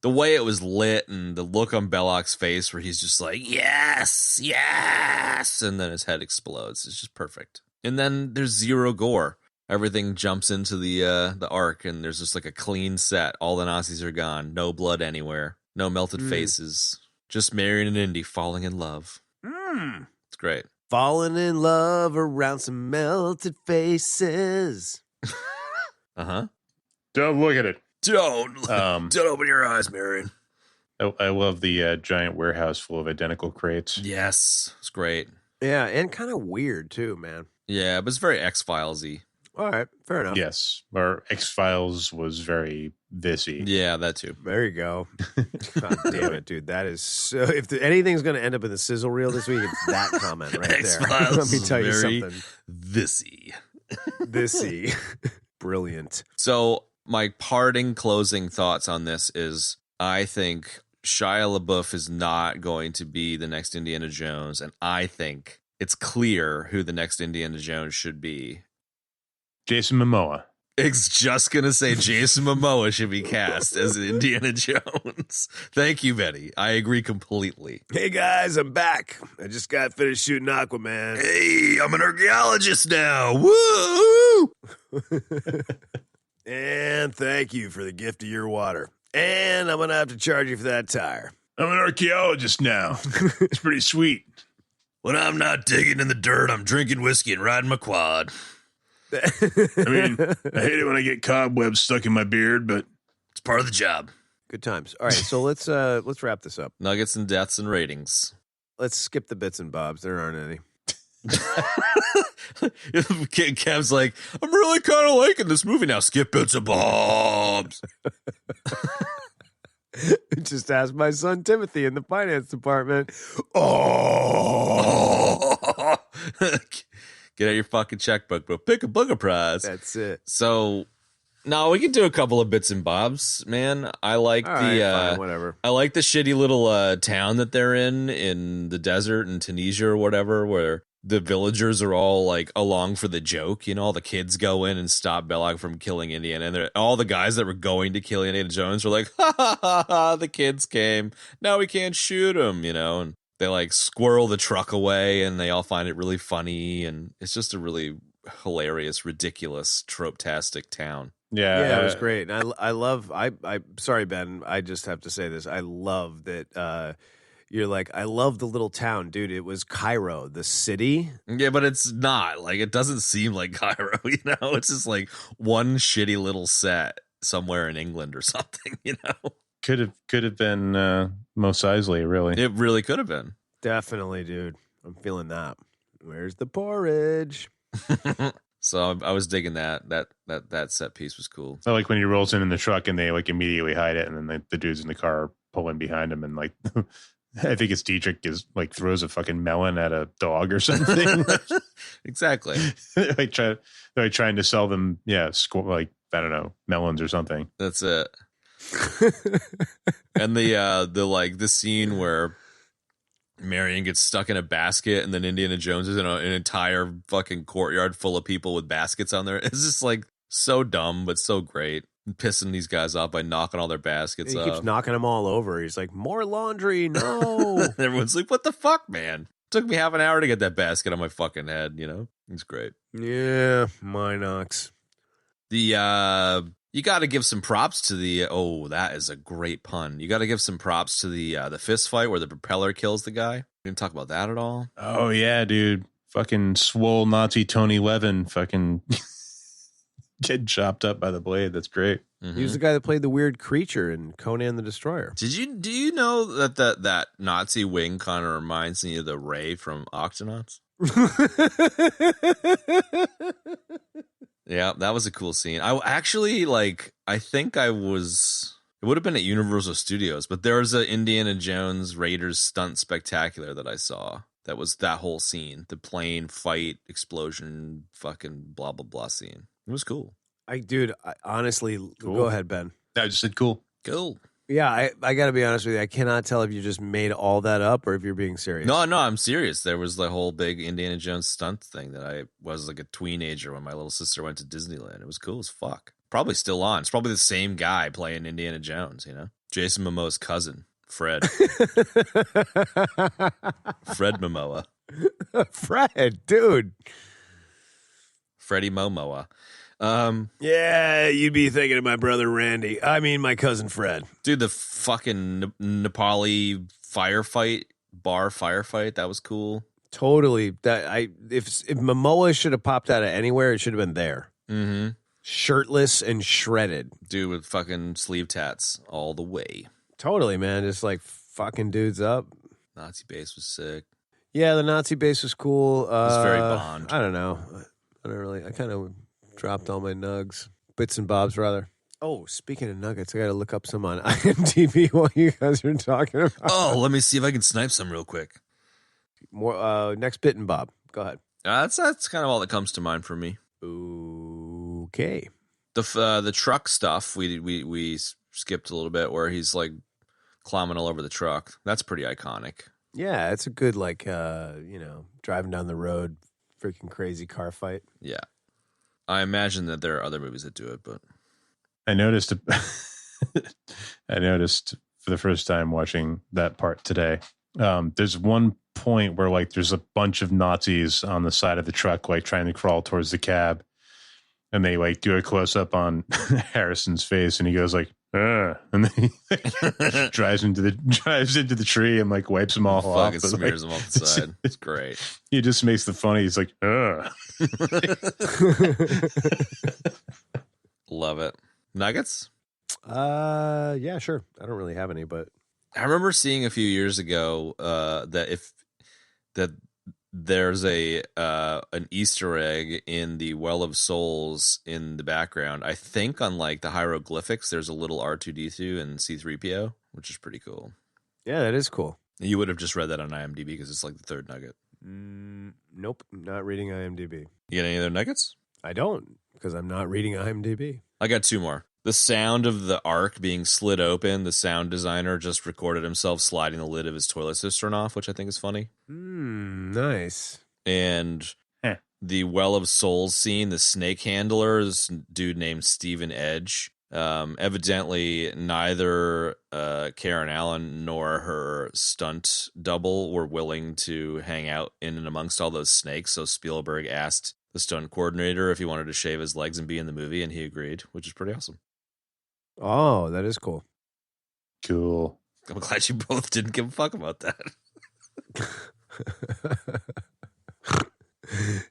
the way it was lit and the look on Belloc's face where he's just like, yes, yes, and then his head explodes. It's just perfect. And then there's zero gore. Everything jumps into the Ark, and there's just like a clean set. All the Nazis are gone. No blood anywhere. No melted faces. Just Marion and Indy falling in love. It's great. Falling in love around some melted faces. Uh-huh. Don't look at it. Don't open your eyes, Marion. I love the giant warehouse full of identical crates. Yes, it's great. Yeah, and kind of weird, too, man. Yeah, but it's very X-Files-y. All right, fair enough. Yes. Our X-Files was very this-y. Yeah, that too. There you go. God damn it, dude. That is so... If anything's going to end up in the sizzle reel this week, it's that comment right there. X-Files Let me tell you very something. This-y. This-y. Brilliant. So my parting closing thoughts on this is I think Shia LaBeouf is not going to be the next Indiana Jones, and I think it's clear who the next Indiana Jones should be. Jason Momoa. It's just going to say Jason Momoa should be cast as Indiana Jones. Thank you, Betty. I agree completely. Hey, guys, I'm back. I just got finished shooting Aquaman. Hey, I'm an archaeologist now. Woo! And thank you for the gift of your water. And I'm going to have to charge you for that tire. I'm an archaeologist now. It's pretty sweet. When I'm not digging in the dirt, I'm drinking whiskey and riding my quad. I mean, I hate it when I get cobwebs stuck in my beard, but It's part of the job. Good times. All right, so let's wrap this up. Nuggets and deaths and ratings. Let's skip the bits and bobs. There aren't any. Kev's like, I'm really kind of liking this movie now. Skip bits and bobs. Just ask my son Timothy in the finance department. Oh. Get out your fucking checkbook, bro. Pick a booger prize. That's it. So, no, we can do a couple of bits and bobs, man. I like All right, fine, whatever. I like the shitty little town that they're in the desert in Tunisia or whatever, where the villagers are all like along for the joke. You know, all the kids go in and stop Belloc from killing Indiana, and all the guys that were going to kill Indiana Jones are like, ha ha ha ha, the kids came. Now we can't shoot them, you know, and they like squirrel the truck away, and they all find it really funny, and it's just a really hilarious, ridiculous, trope-tastic town. Yeah, it was great. And I love. Sorry, Ben. I just have to say this. I love that. You're like, I love the little town, dude. It was Cairo, the city. Yeah, but it's not. Like, it doesn't seem like Cairo, you know? It's just like one shitty little set somewhere in England or something, you know? Could have been Mos Eisley, really. It really could have been. Definitely, dude. I'm feeling that. Where's the porridge? So I was digging that set piece was cool. I like when he rolls in the truck and they like immediately hide it, and then the dudes in the car are pulling behind him, and like I think it's Dietrich is like throws a fucking melon at a dog or something. Exactly. Like they're trying to sell them, like I don't know, melons or something. That's it. And the scene where Marion gets stuck in a basket, and then Indiana Jones is in an entire fucking courtyard full of people with baskets on there. It's just like so dumb, but so great. Pissing these guys off by knocking all their baskets off. He keeps knocking them all over. He's like, more laundry, no. Everyone's like, what the fuck, man? Took me half an hour to get that basket on my fucking head, you know? It's great. Yeah, Minox. You got to give some props to that is a great pun. You got to give some props to the fist fight where the propeller kills the guy. We didn't talk about that at all. Oh, yeah, dude. Fucking swole Nazi Tony Levin fucking get chopped up by the blade. That's great. Mm-hmm. He was the guy that played the weird creature in Conan the Destroyer. Do you know that Nazi wing kind of reminds me of the Ray from Octonauts? Yeah, that was a cool scene. I actually it would have been at Universal Studios, but there was a Indiana Jones Raiders stunt spectacular that I saw. That was that whole scene, the plane fight, explosion, fucking blah, blah, blah scene. It was cool. Honestly, cool. Go ahead, Ben. I just said cool. Cool. Yeah, I got to be honest with you. I cannot tell if you just made all that up or if you're being serious. No, I'm serious. There was the whole big Indiana Jones stunt thing that I was like a teenager when my little sister went to Disneyland. It was cool as fuck. Probably still on. It's probably the same guy playing Indiana Jones, you know? Jason Momoa's cousin, Fred. Fred Momoa. Fred, dude. Freddie Momoa. Yeah, you'd be thinking of my brother Randy. I mean, my cousin Fred. Dude, the fucking Nepali bar firefight, that was cool. Totally. If Momoa should have popped out of anywhere, it should have been there. Mm-hmm. Shirtless and shredded. Dude with fucking sleeve tats all the way. Totally, man. Just like fucking dudes up. Nazi base was sick. Yeah, the Nazi base was cool. It was very Bond. I don't know. I kind of dropped all my nugs. Bits and bobs, rather. Oh, speaking of nuggets, I got to look up some on IMDb while you guys are talking about. Oh, let me see if I can snipe some real quick. More next bit and bob. Go ahead. That's kind of all that comes to mind for me. Okay. The truck stuff we skipped a little bit where he's like climbing all over the truck. That's pretty iconic. Yeah, it's a good driving down the road, freaking crazy car fight. Yeah. I imagine that there are other movies that do it, but I noticed for the first time watching that part today. There's one point where like there's a bunch of Nazis on the side of the truck, like trying to crawl towards the cab, and they like do a close up on Harrison's face, and he goes like, and then he like, drives into the tree and like wipes them all off. Fucking smears them off the side. It's great. He just makes the funny. He's like, Love it. Nuggets? Yeah, sure. I don't really have any, but I remember seeing a few years ago that there's an Easter egg in the Well of Souls in the background. I think on like the hieroglyphics, there's a little R2D2 and C3PO, which is pretty cool. Yeah, that is cool. You would have just read that on IMDb because it's like the third nugget. Nope, not reading IMDb. You got any other nuggets? I don't, because I'm not reading IMDb. I got two more. The sound of the Ark being slid open, the sound designer just recorded himself sliding the lid of his toilet cistern off, which I think is funny. Nice. And the Well of Souls scene, the snake handler, this dude named Stephen Edge. Evidently, neither Karen Allen nor her stunt double were willing to hang out in and amongst all those snakes, so Spielberg asked the stunt coordinator if he wanted to shave his legs and be in the movie, and he agreed, which is pretty awesome. Oh, that is cool. Cool. I'm glad you both didn't give a fuck about that.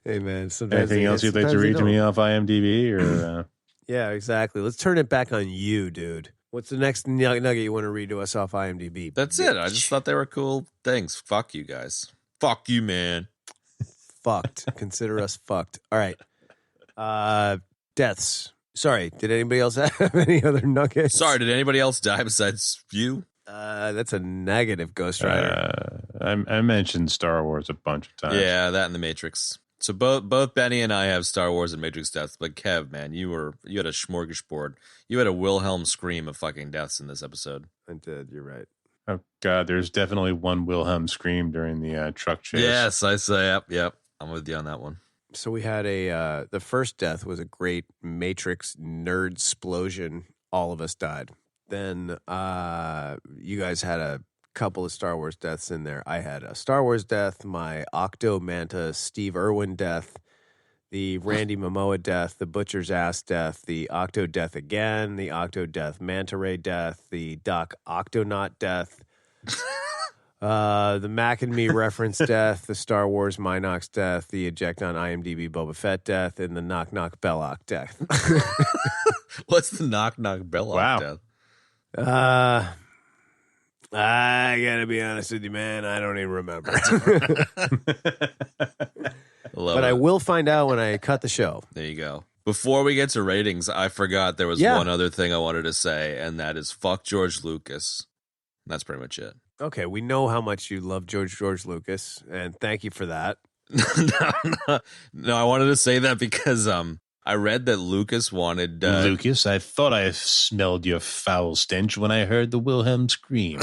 Hey, man. Sometimes Anything else you'd like to read to me off IMDb? Or Yeah, exactly. Let's turn it back on you, dude. What's the next nugget you want to read to us off IMDb? That's it. I just thought they were cool things. Fuck you guys. Fuck you, man. Fucked. Consider us fucked. All right. Deaths. Sorry, did anybody else have any other nuggets? Sorry, did anybody else die besides you? That's a negative, Ghost Rider. I mentioned Star Wars a bunch of times. Yeah, that and The Matrix. So both Benny and I have Star Wars and Matrix deaths, but Kev, man, you had a smorgasbord. You had a Wilhelm scream of fucking deaths in this episode. I did. You're right. Oh God, there's definitely one Wilhelm scream during the truck chase. Yes, I say, yep. I'm with you on that one. So we had the first death was a great Matrix nerd explosion. All of us died. Then you guys had a couple of Star Wars deaths in there. I had a Star Wars death, my Octo Manta Steve Irwin death, the Randy Momoa death, the Butcher's Ass death, the Octo death again, the Octo death Manta Ray death, the Doc Octonaut death, the Mac and Me reference death, the Star Wars Minox death, the Eject on IMDb Boba Fett death, and the Knock Knock Belloc death. What's the Knock Knock Belloc death? I gotta be honest with you, man. I don't even remember. But I will find out when I cut the show. There you go. Before we get to ratings, I forgot there was one other thing I wanted to say, and that is fuck George Lucas. And that's pretty much it. Okay, we know how much you love George Lucas, and thank you for that. No, I wanted to say that because I read that Lucas wanted... Lucas, I thought I smelled your foul stench when I heard the Wilhelm scream.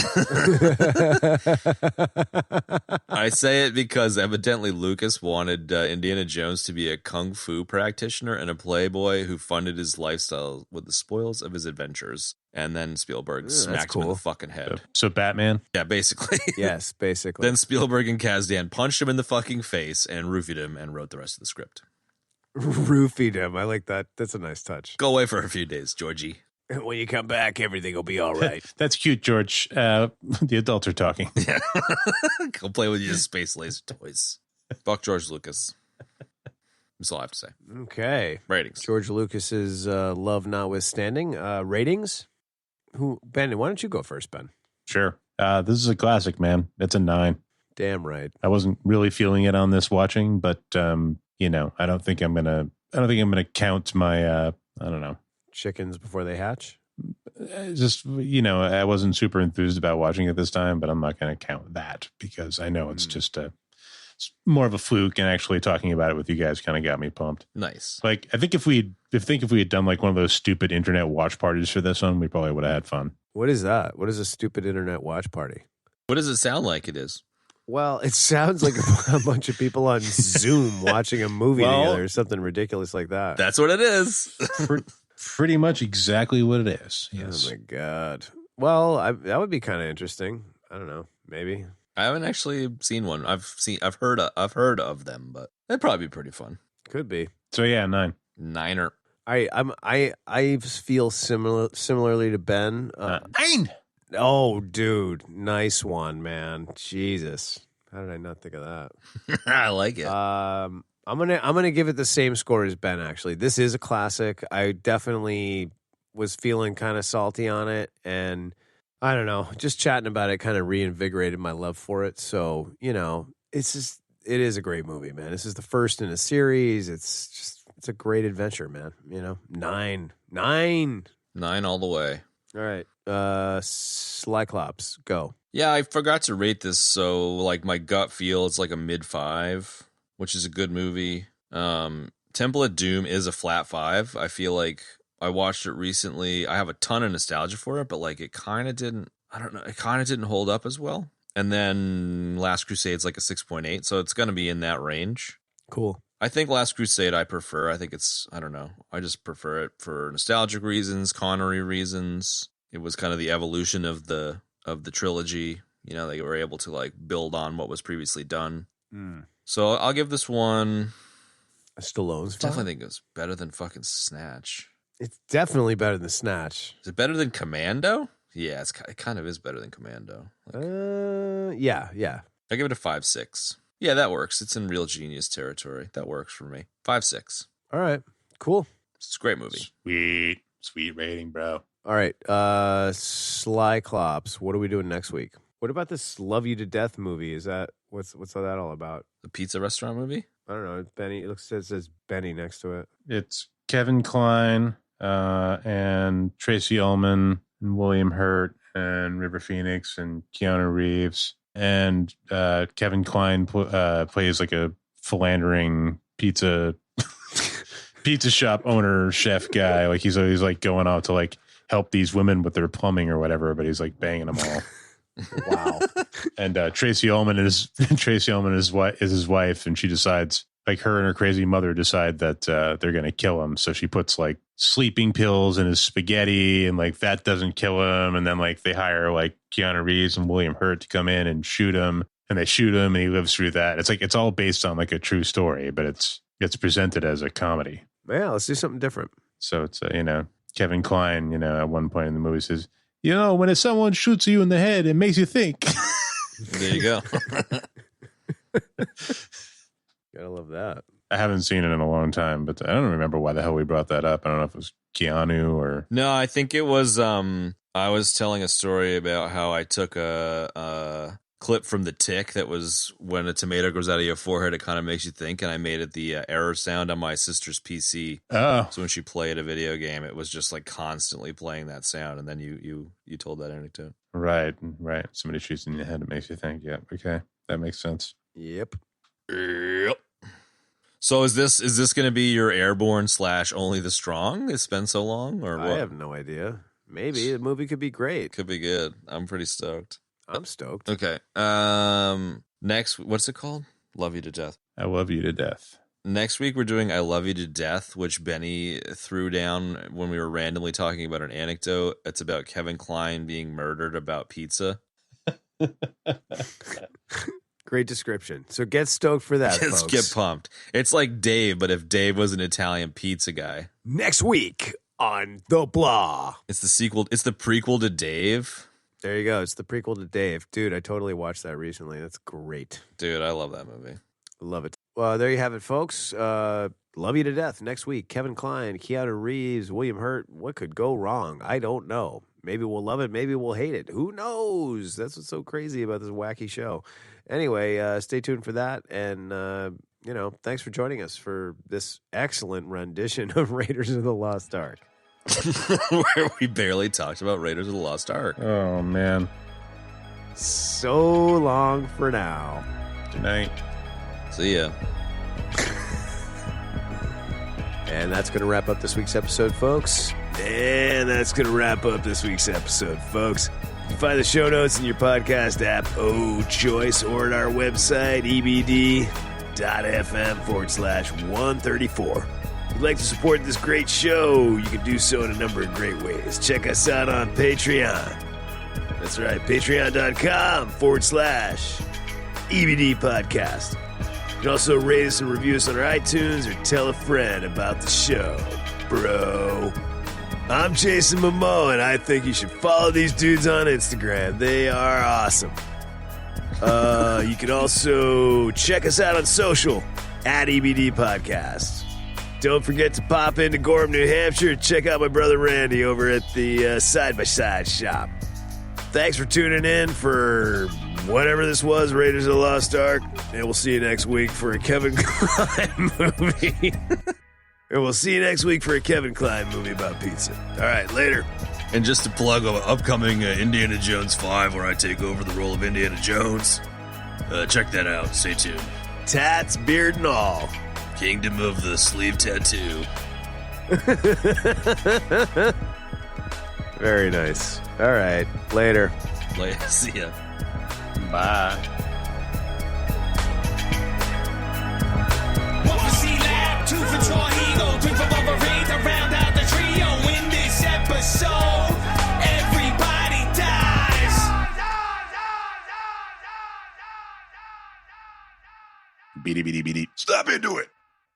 I say it because evidently Lucas wanted Indiana Jones to be a kung fu practitioner and a playboy who funded his lifestyle with the spoils of his adventures. And then Spielberg smacked him in the fucking head. So Batman? Yeah, basically. Yes, basically. Then Spielberg and Kasdan punched him in the fucking face and roofied him and wrote the rest of the script. Roofied him. I like that. That's a nice touch. Go away for a few days, Georgie. When you come back, everything will be all right. That's cute, George. The adults are talking. Yeah. Go play with your space laser toys. Fuck George Lucas. That's all I have to say. Okay. Ratings. George Lucas's love notwithstanding. Ratings? Ben, why don't you go first, Ben? Sure. This is a classic, man. It's a 9. Damn right. I wasn't really feeling it on this watching, but I don't think I'm gonna count my I don't know, chickens before they hatch. Just I wasn't super enthused about watching it this time, but I'm not gonna count that because I know it's just it's more of a fluke, and actually talking about it with you guys kind of got me pumped. Nice. Like I think if we had done like one of those stupid internet watch parties for this one, we probably would have had fun. What is that? What is a stupid internet watch party? What does it sound like it is? Well, it sounds like a bunch of people on Zoom watching a movie together or something ridiculous like that. That's what it is. Pretty much exactly what it is. Yes. Oh my God. Well, that would be kind of interesting. I don't know. Maybe. I haven't actually seen one. I've heard of them, but they'd probably be pretty fun. Could be. So yeah, 9. 9er. I feel similarly to Ben. 9. Oh, dude, nice one, man. Jesus, how did I not think of that? I like it. I'm gonna give it the same score as Ben. Actually, this is a classic. I definitely was feeling kind of salty on it, and I don't know, just chatting about it kind of reinvigorated my love for it. So it is a great movie, man. This is the first in a series. It's a great adventure, man. 9 all the way. All right. Cyclops, go. Yeah, I forgot to rate this, so like my gut feel it's like a mid-5, which is a good movie. Temple of Doom is a flat 5. I feel like I watched it recently. I have a ton of nostalgia for it, but like it kind of didn't, I don't know, it kind of didn't hold up as well. And then Last Crusade's like a 6.8, so it's going to be in that range. Cool. I think Last Crusade I prefer. I think it's, I don't know, I just prefer it for nostalgic reasons, Connery reasons. It was kind of the evolution of the trilogy. You know, they were able to like build on what was previously done. So I'll give this one. Stallone's Definitely think it's better than fucking Snatch. It's definitely better than Snatch. Is it better than Commando? Yeah, it kind of is better than Commando. Like, yeah. I give it a 5.6. Yeah, that works. It's in real genius territory. That works for me. 5.6. All right, cool. It's a great movie. Sweet rating, bro. All right, Cyclops. What are we doing next week? What about this Love You to Death movie? Is that what's that all about? The pizza restaurant movie? I don't know. Benny. It says Benny next to it. It's Kevin Kline and Tracy Ullman and William Hurt and River Phoenix and Keanu Reeves. And Kevin Kline plays like a philandering pizza shop owner, chef guy. Like he's always like going out to like help these women with their plumbing or whatever, but he's like banging them all. Wow. And Tracy Ullman is his wife, and she decides, like, her and her crazy mother decide that they're gonna kill him. So she puts like sleeping pills in his spaghetti, and like that doesn't kill him. And then like they hire like Keanu Reeves and William Hurt to come in and shoot him, and they shoot him, and he lives through that. It's like it's all based on like a true story, but it's presented as a comedy. Yeah, let's do something different. So it's Kevin Kline, at one point in the movie says, when someone shoots you in the head, it makes you think. There you go. Gotta love that. I haven't seen it in a long time, but I don't remember why the hell we brought that up. I don't know if it was Keanu or... No, I think it was, I was telling a story about how I took a clip from The Tick that was when a tomato grows out of your forehead, it kind of makes you think, and I made it the error sound on my sister's PC. Oh. So when she played a video game, it was just like constantly playing that sound, and then you told that anecdote. Right. Somebody shoots in the head, it makes you think. Yeah, okay. That makes sense. Yep. So is this going to be your airborne / only the strong? It's been so long, or what? I have no idea. Maybe the movie could be great. Could be good. I'm pretty stoked. I'm stoked. Okay. Next, what's it called? Love You to Death. I Love You to Death. Next week, we're doing I Love You to Death, which Benny threw down when we were randomly talking about an anecdote. It's about Kevin Kline being murdered about pizza. Great description. So get stoked for that, Let's folks. get pumped. It's like Dave, but if Dave was an Italian pizza guy. Next week on The Blah. It's the sequel. It's the prequel to Dave. There you go. It's the prequel to Dave. Dude, I totally watched that recently. That's great. Dude, I love that movie. Love it. Well, there you have it, folks. Love You to Death next week. Kevin Kline, Keanu Reeves, William Hurt. What could go wrong? I don't know. Maybe we'll love it. Maybe we'll hate it. Who knows? That's what's so crazy about this wacky show. Anyway, stay tuned for that. And, thanks for joining us for this excellent rendition of Raiders of the Lost Ark. Where we barely talked about Raiders of the Lost Ark. Oh, man. So long for now. Good night. See ya. And that's going to wrap up this week's episode, folks. You can find the show notes in your podcast app, choice, or at our website, ebd.fm/134. If you'd like to support this great show, you can do so in a number of great ways. Check us out on Patreon. That's right, patreon.com/EBD podcast. You can also rate us and review us on our iTunes or tell a friend about the show, bro. I'm Jason Momoa, and I think you should follow these dudes on Instagram. They are awesome. You can also check us out on social at EBD Podcast. Don't forget to pop into Gorham, New Hampshire, and check out my brother Randy over at the Side by Side shop. Thanks for tuning in for whatever this was, Raiders of the Lost Ark, and we'll see you next week for a Kevin Kline movie. And we'll see you next week for a Kevin Kline movie about pizza. All right, later. And just to plug upcoming Indiana Jones 5, where I take over the role of Indiana Jones. Check that out. Stay tuned. Tats, beard, and all. Kingdom of the Sleeve Tattoo. Very nice. All right. Later. See ya. Bye. One for C-Lab, two for Troy, three for Wolverine to round out the trio. In this episode, everybody dies. Beady, beady, beady. Stop into it.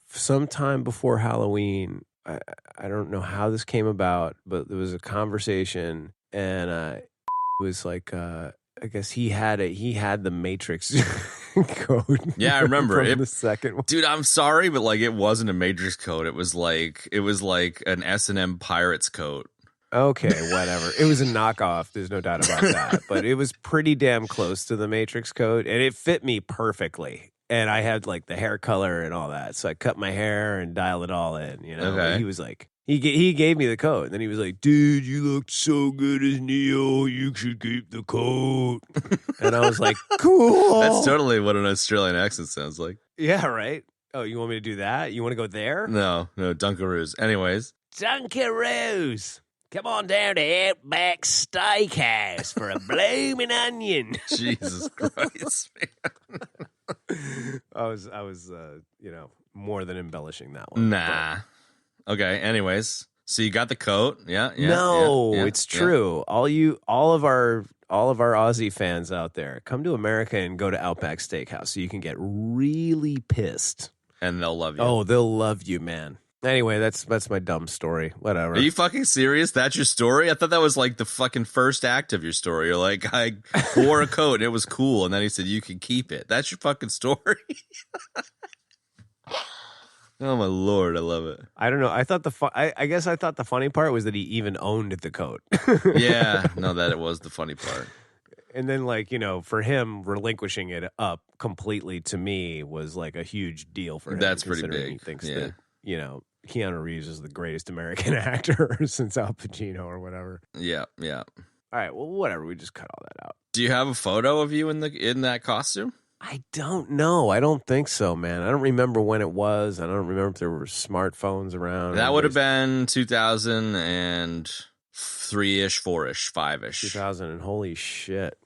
Sometime before Halloween, I don't know how this came about, but there was a conversation, and it was like I guess he had the Matrix code. Yeah, I remember from it. The second one. Dude, I'm sorry, but like it wasn't a Matrix code. It was like an S&M Pirates code. Okay, whatever. It was a knockoff. There's no doubt about that. But it was pretty damn close to the Matrix code, and it fit me perfectly. And I had like the hair color and all that, so I cut my hair and dialed it all in. You know, Okay. He was like, he gave me the code, and then he was like, "Dude, you looked so good as Neo. You should keep the code." And I was like, "Cool." That's totally what an Australian accent sounds like. Yeah, right. Oh, you want me to do that? You want to go there? No, Dunkaroos. Anyways. Dunkaroos. Come on down to Outback Steakhouse for a blooming onion. Jesus Christ, man. I was, more than embellishing that one. Nah. Okay. Anyways, so you got the coat? Yeah. No, yeah, it's true. All of our Aussie fans out there, come to America and go to Outback Steakhouse so you can get really pissed. And they'll love you. Oh, they'll love you, man. Anyway, that's my dumb story. Whatever. Are you fucking serious? That's your story? I thought that was like the fucking first act of your story. You're like, I wore a coat and it was cool, and then he said you can keep it. That's your fucking story. Oh my Lord, I love it. I don't know. I thought I guess I thought the funny part was that he even owned the coat. Yeah, no, that it was the funny part. And then, like, for him relinquishing it up completely to me was like a huge deal for him. That's pretty considering big. He thinks Yeah. that, Keanu Reeves is the greatest American actor since Al Pacino or whatever. Yeah. All right, well, whatever. We just cut all that out. Do you have a photo of you in that costume? I don't know. I don't think so, man. I don't remember when it was. I don't remember if there were smartphones around. That would have been 2003-ish, 4-ish, 5-ish. 2000, and holy shit.